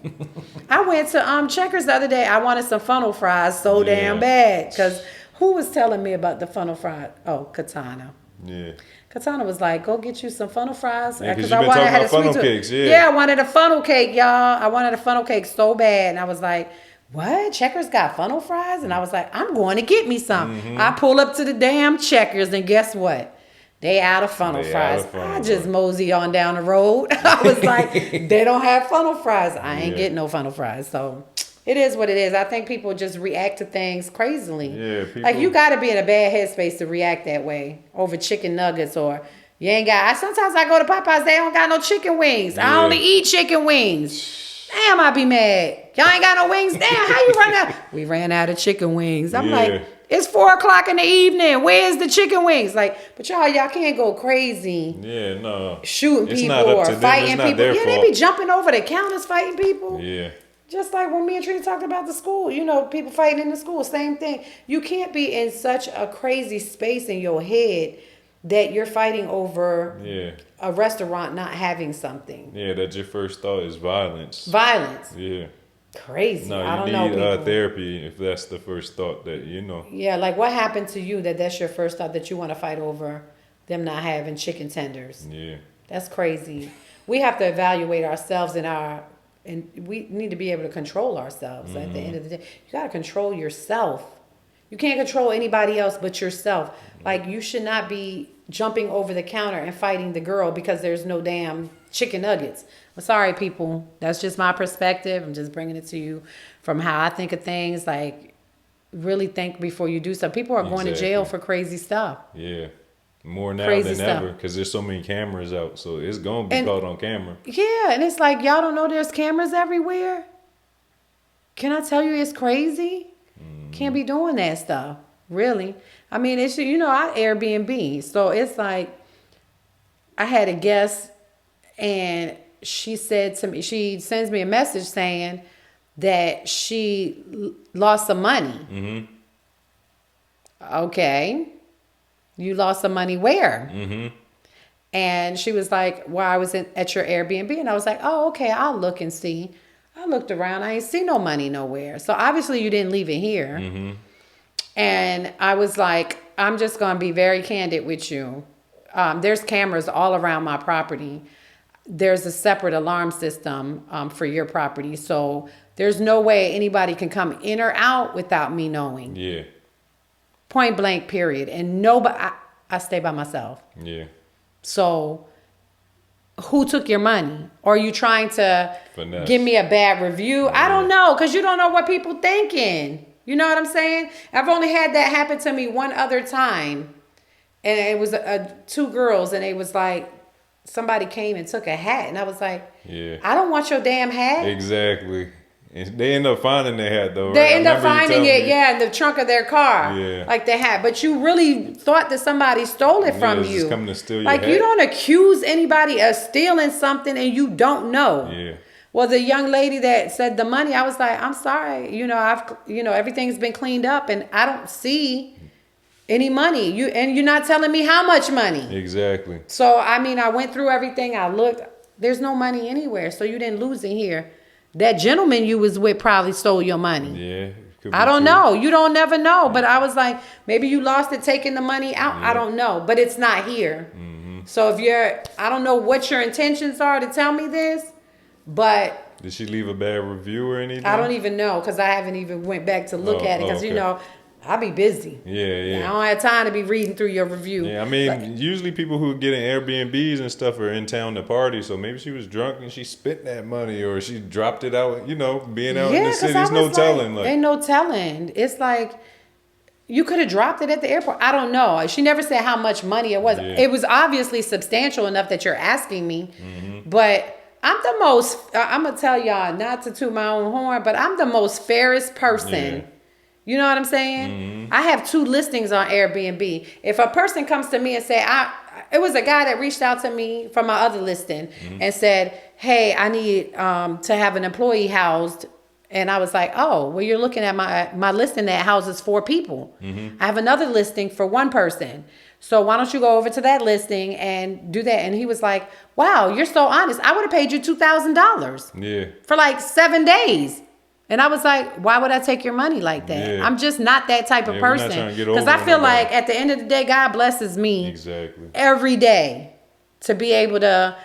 I went to Checkers the other day. I wanted some funnel fries so damn bad. Because who was telling me about the funnel fries? Oh, Katana. Yeah. Katana was like, go get you some funnel fries. Yeah, 'cause Because you been talking about funnel cakes, yeah. Yeah, I wanted a funnel cake, y'all. I wanted a funnel cake so bad. And I was like, what? Checkers got funnel fries? And I was like, I'm going to get me some. I pull up to the damn Checkers, and guess what? They out of funnel They fries. out of funnel I just fries. mosey on down the road. I was like, they don't have funnel fries. I ain't Yeah. getting no funnel fries. So it is what it is. I think people just react to things crazily. Yeah, Like, people- you got to be in a bad headspace to react that way over chicken nuggets, or you ain't got. Sometimes I go to Popeyes, they don't got no chicken wings. I Yeah. only eat chicken wings. Damn, I be mad. Y'all ain't got no wings. Damn, how you run out? We ran out of chicken wings. I'm Yeah. like, it's 4:00 in the evening. Where's the chicken wings? Like, but y'all can't go crazy Yeah, no. shooting It's people not up or to them. fighting It's not people. their Yeah, they fault. be jumping over the counters fighting people. Yeah. Just like when me and Trina talked about the school, people fighting in the school, same thing. You can't be in such a crazy space in your head that you're fighting over Yeah. a restaurant not having something. Yeah, that your first thought is violence. Violence. Yeah. Crazy. No, I you don't need know. People. therapy if that's the first thought that you know. Yeah, like what happened to you that's your first thought that you want to fight over them not having chicken tenders? Yeah. That's crazy. We have to evaluate ourselves and we need to be able to control ourselves at the end of the day. You got to control yourself. You can't control anybody else but yourself. Like, you should not be jumping over the counter and fighting the girl because there's no damn chicken nuggets. I'm sorry, people. That's just my perspective. I'm just bringing it to you from how I think of things. Like, really think before you do stuff. People are going to jail Exactly. for crazy stuff. Yeah. More now Crazy than stuff. ever because there's so many cameras out, so it's gonna be caught on camera. Yeah, and it's like, y'all don't know there's cameras everywhere? Can I tell you it's crazy? Can't be doing that stuff, really. I mean, it's, I Airbnb, so it's like, I had a guest, and she said to me, she sends me a message saying that she lost some money. Okay. You lost some money where? And she was like, well, I was at your Airbnb. And I was like, oh, okay, I'll look and see. I looked around. I ain't see no money nowhere. So obviously you didn't leave it here. And I was like, I'm just going to be very candid with you. There's cameras all around my property. There's a separate alarm system for your property. So there's no way anybody can come in or out without me knowing. Yeah. Point blank, period. And nobody, I stay by myself. Yeah. So who took your money? Or are you trying to Finesse. give me a bad review? I don't know, because you don't know what people thinking. You know what I'm saying? I've only had that happen to me one other time. And it was two girls, and it was like, somebody came and took a hat. And I was like, Yeah. I don't want your damn hat. Exactly. And they end up finding their hat though. They right? end up finding it, in the trunk of their car. Yeah. Like the hat. But you really thought that somebody stole it from it's you. just coming to steal your like hat. you don't accuse anybody of stealing something and you don't know. Yeah. Well, the young lady that said the money, I was like, I'm sorry. Everything's been cleaned up and I don't see any money. You're not telling me how much money. Exactly. So, I went through everything. I looked. There's no money anywhere. So you didn't lose it here. That gentleman you was with probably stole your money. Yeah. I don't know. You don't never know. But I was like, maybe you lost it taking the money out. Yeah. I don't know. But it's not here. Mm-hmm. So I don't know what your intentions are to tell me this. But did she leave a bad review or anything? I don't even know because I haven't even went back to look at it because, okay. I be busy. Yeah. I don't have time to be reading through your review. Yeah, usually people who get in Airbnbs and stuff are in town to party. So maybe she was drunk and she spent that money, or she dropped it out. Being out in the city, there's no telling. Ain't no telling. It's like you could have dropped it at the airport. I don't know. She never said how much money it was. Yeah. It was obviously substantial enough that you're asking me. Mm-hmm. But I'm the most. I'm gonna tell y'all not to toot my own horn, but I'm the most fairest person. Yeah. You know what I'm saying? Mm-hmm. I have 2 listings on Airbnb. If a person comes to me and say, it was a guy that reached out to me from my other listing and said, hey, I need to have an employee housed. And I was like, oh, well, you're looking at my listing that houses 4 people. I have another listing for 1 person. So why don't you go over to that listing and do that? And he was like, wow, you're so honest. I would have paid you $2,000 Yeah. for like 7 days. And I was like, why would I take your money like that? Yeah. I'm just not that type of Yeah, we're not person. trying to get Because over I feel on like nobody. at the end of the day, God blesses me Exactly. every day to be able to,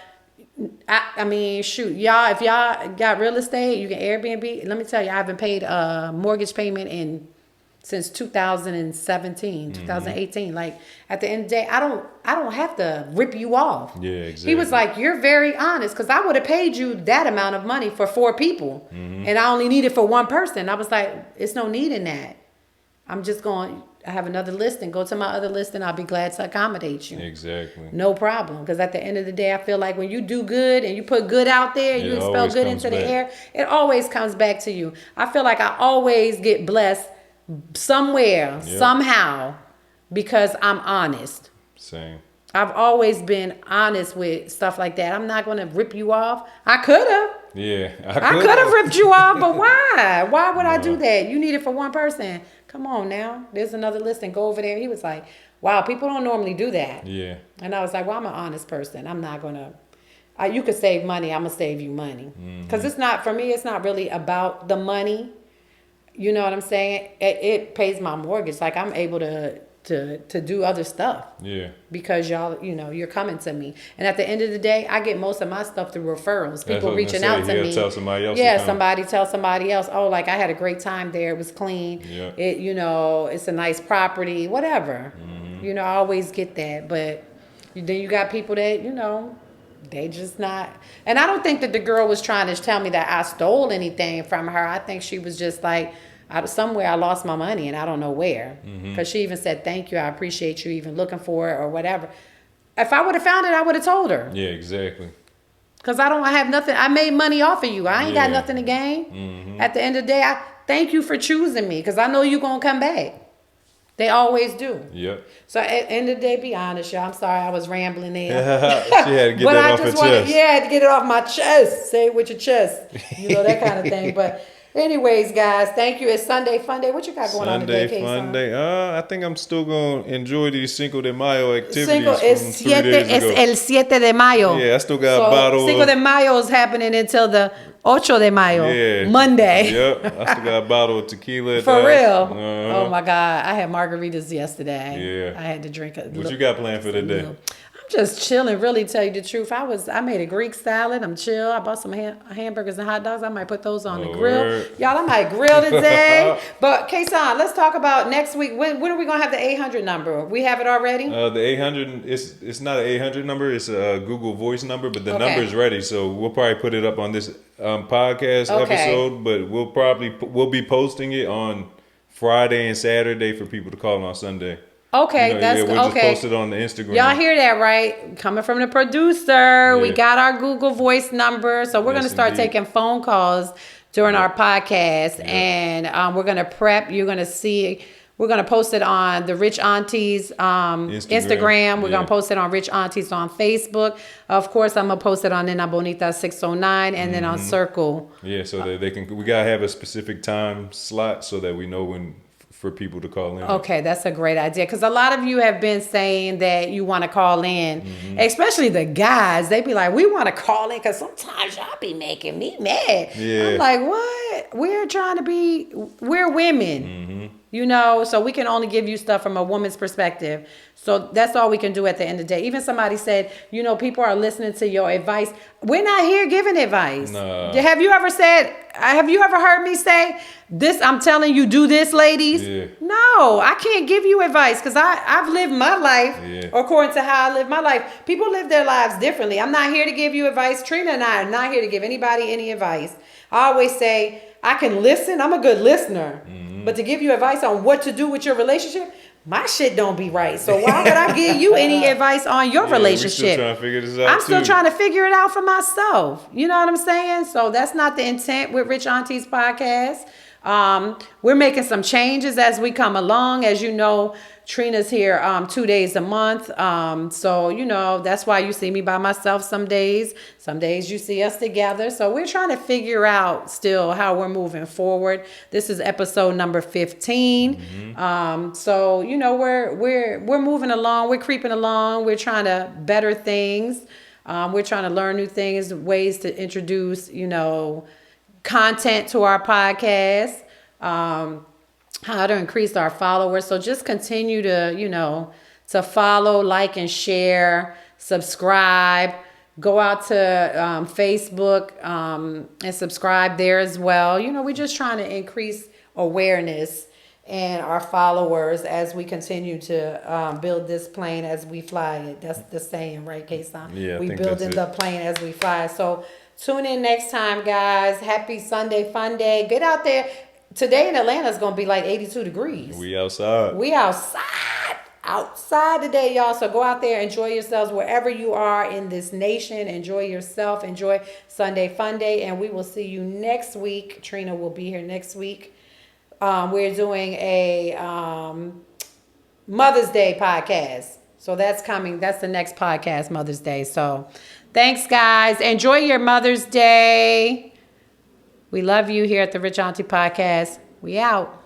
shoot, y'all, if y'all got real estate, you can Airbnb. Let me tell you, I haven't paid a mortgage payment since 2017, 2018. Like at the end of the day, I don't have to rip you off. Yeah, exactly. He was like, you're very honest, because I would have paid you that amount of money for 4 people, and I only need it for 1 person. I was like, it's no need in that. I'm just going, I have another listing. Go to my other listing. I'll be glad to accommodate you. Exactly. No problem. Because at the end of the day, I feel like when you do good and you put good out there, you expel always good comes into the back. air, it always comes back to you. I feel like I always get blessed somewhere, somehow, because I'm honest. Same. I've always been honest with stuff like that. I'm not going to rip you off. I could have. Yeah. I could have ripped you off, but why? Why would I do that? You need it for 1 person. Come on now. There's another listing. Go over there. He was like, wow, people don't normally do that. Yeah. And I was like, well, I'm an honest person. I'm not going to. You could save money. I'm going to save you money. Because it's not, for me, it's not really about the money. You know what I'm saying? It pays my mortgage. Like I'm able to do other stuff. Yeah. Because y'all, you're coming to me. And at the end of the day, I get most of my stuff through referrals. People reaching out to me. Tell somebody else. Yeah, somebody tell somebody else. Oh, like I had a great time there. It was clean. Yeah. It's a nice property, whatever. I always get that. But then you got people that, they just not. And I don't think that the girl was trying to tell me that I stole anything from her. I think she was just like, somewhere I lost my money and I don't know where. Because she even said, thank you. I appreciate you even looking for it or whatever. If I would have found it, I would have told her. Yeah, exactly. Because I have nothing. I made money off of you. I ain't got nothing to gain. At the end of the day, I thank you for choosing me because I know you're going to come back. They always do. Yep. So at the end of the day, be honest, y'all. I'm sorry I was rambling there. She had to get that off her chest. Yeah, I had to get it off my chest. Say it with your chest. That kind of thing. But anyways, guys, thank you. It's Sunday Fun Day. What you got going on today, Sunday K-Son? Fun Day. I think I'm still going to enjoy these Cinco de Mayo activities Es from 3 days ago. el 7 de mayo. Yeah, I still got bottles. Cinco de Mayo is happening until the 8 de Mayo. Yeah. Monday. Yep. I still got a bottle of tequila. At For the real. house. Uh-huh. Oh my God. I had margaritas yesterday. Yeah. I had to drink a What you got planned for the day? I'm just chilling, really, tell you the truth. I made a Greek salad. I'm chill. I bought some hamburgers and hot dogs. I might put those on the grill. Word. Y'all, I might grill today. But Kason, let's talk about next week. When are we gonna have the 800 number? We have it already? The 800, it's not an 800 number. It's a Google Voice number, but the Okay. number's ready. So we'll probably put it up on this podcast Okay. episode, but we'll be posting it on Friday and Saturday for people to call on Sunday. Okay, We'll that's just okay. post it on the Instagram. Y'all hear that, right? Coming from the producer, we Yeah. got our Google Voice number. So we're Yes, going to start indeed. taking phone calls during our podcast. Yeah. And we're going to prep. You're going to see, we're going to post it on the Ritch Aunties Instagram. We're going to post it on Ritch Aunties on Facebook. Of course, I'm going to post it on Nena Bonita 609 and then on Circle. Yeah, so that they can. We gotta have a specific time slot so that we know when for people to call in. Okay, that's a great idea because a lot of you have been saying that you want to call in, especially the guys. They be like, "We want to call in because sometimes y'all be making me mad." Yeah. I'm like, "What? We're women, you know, so we can only give you stuff from a woman's perspective. So that's all we can do at the end of the day." Even somebody said, "You know, people are listening to your advice. We're not here giving advice." Nah. Have you ever heard me say this? I'm telling you, do this, ladies. Yeah. No, I can't give you advice because I've lived my life according to how I live my life. People live their lives differently. I'm not here to give you advice. Trina and I are not here to give anybody any advice. I always say, I can listen. I'm a good listener. But to give you advice on what to do with your relationship, my shit don't be right. So why would I give you any advice on your relationship? We're still trying to figure this out. I'm still trying to figure it out for myself. You know what I'm saying? So that's not the intent with Ritch Aunties Podcast. We're making some changes as we come along. As you know, Trina's here 2 days a month. So, you know, that's why you see me by myself some days. Some days you see us together. So we're trying to figure out still how we're moving forward. This is episode number 15. So, you know, we're moving along. We're creeping along. We're trying to better things. We're trying to learn new things, ways to introduce, you know, content to our podcast, how to increase our followers. So just continue to, you know, to follow, like, and share, subscribe, go out to Facebook and subscribe there as well. You know, we're just trying to increase awareness and our followers as we continue to build this plane as we fly it. That's the saying, right, Kason? Yeah, I we think building that's the it. plane as we fly. So tune in next time, guys. Happy Sunday fun day. Get out there. Today in Atlanta is going to be like 82 degrees. We outside. We outside today, y'all. So go out there, enjoy yourselves wherever you are in this nation. Enjoy yourself. Enjoy Sunday fun day. And we will see you next week. Trina will be here next week. We're doing a Mother's Day podcast. So that's coming. That's the next podcast, Mother's Day. So thanks, guys. Enjoy your Mother's Day. We love you here at the Ritch Auntie Podcast. We out.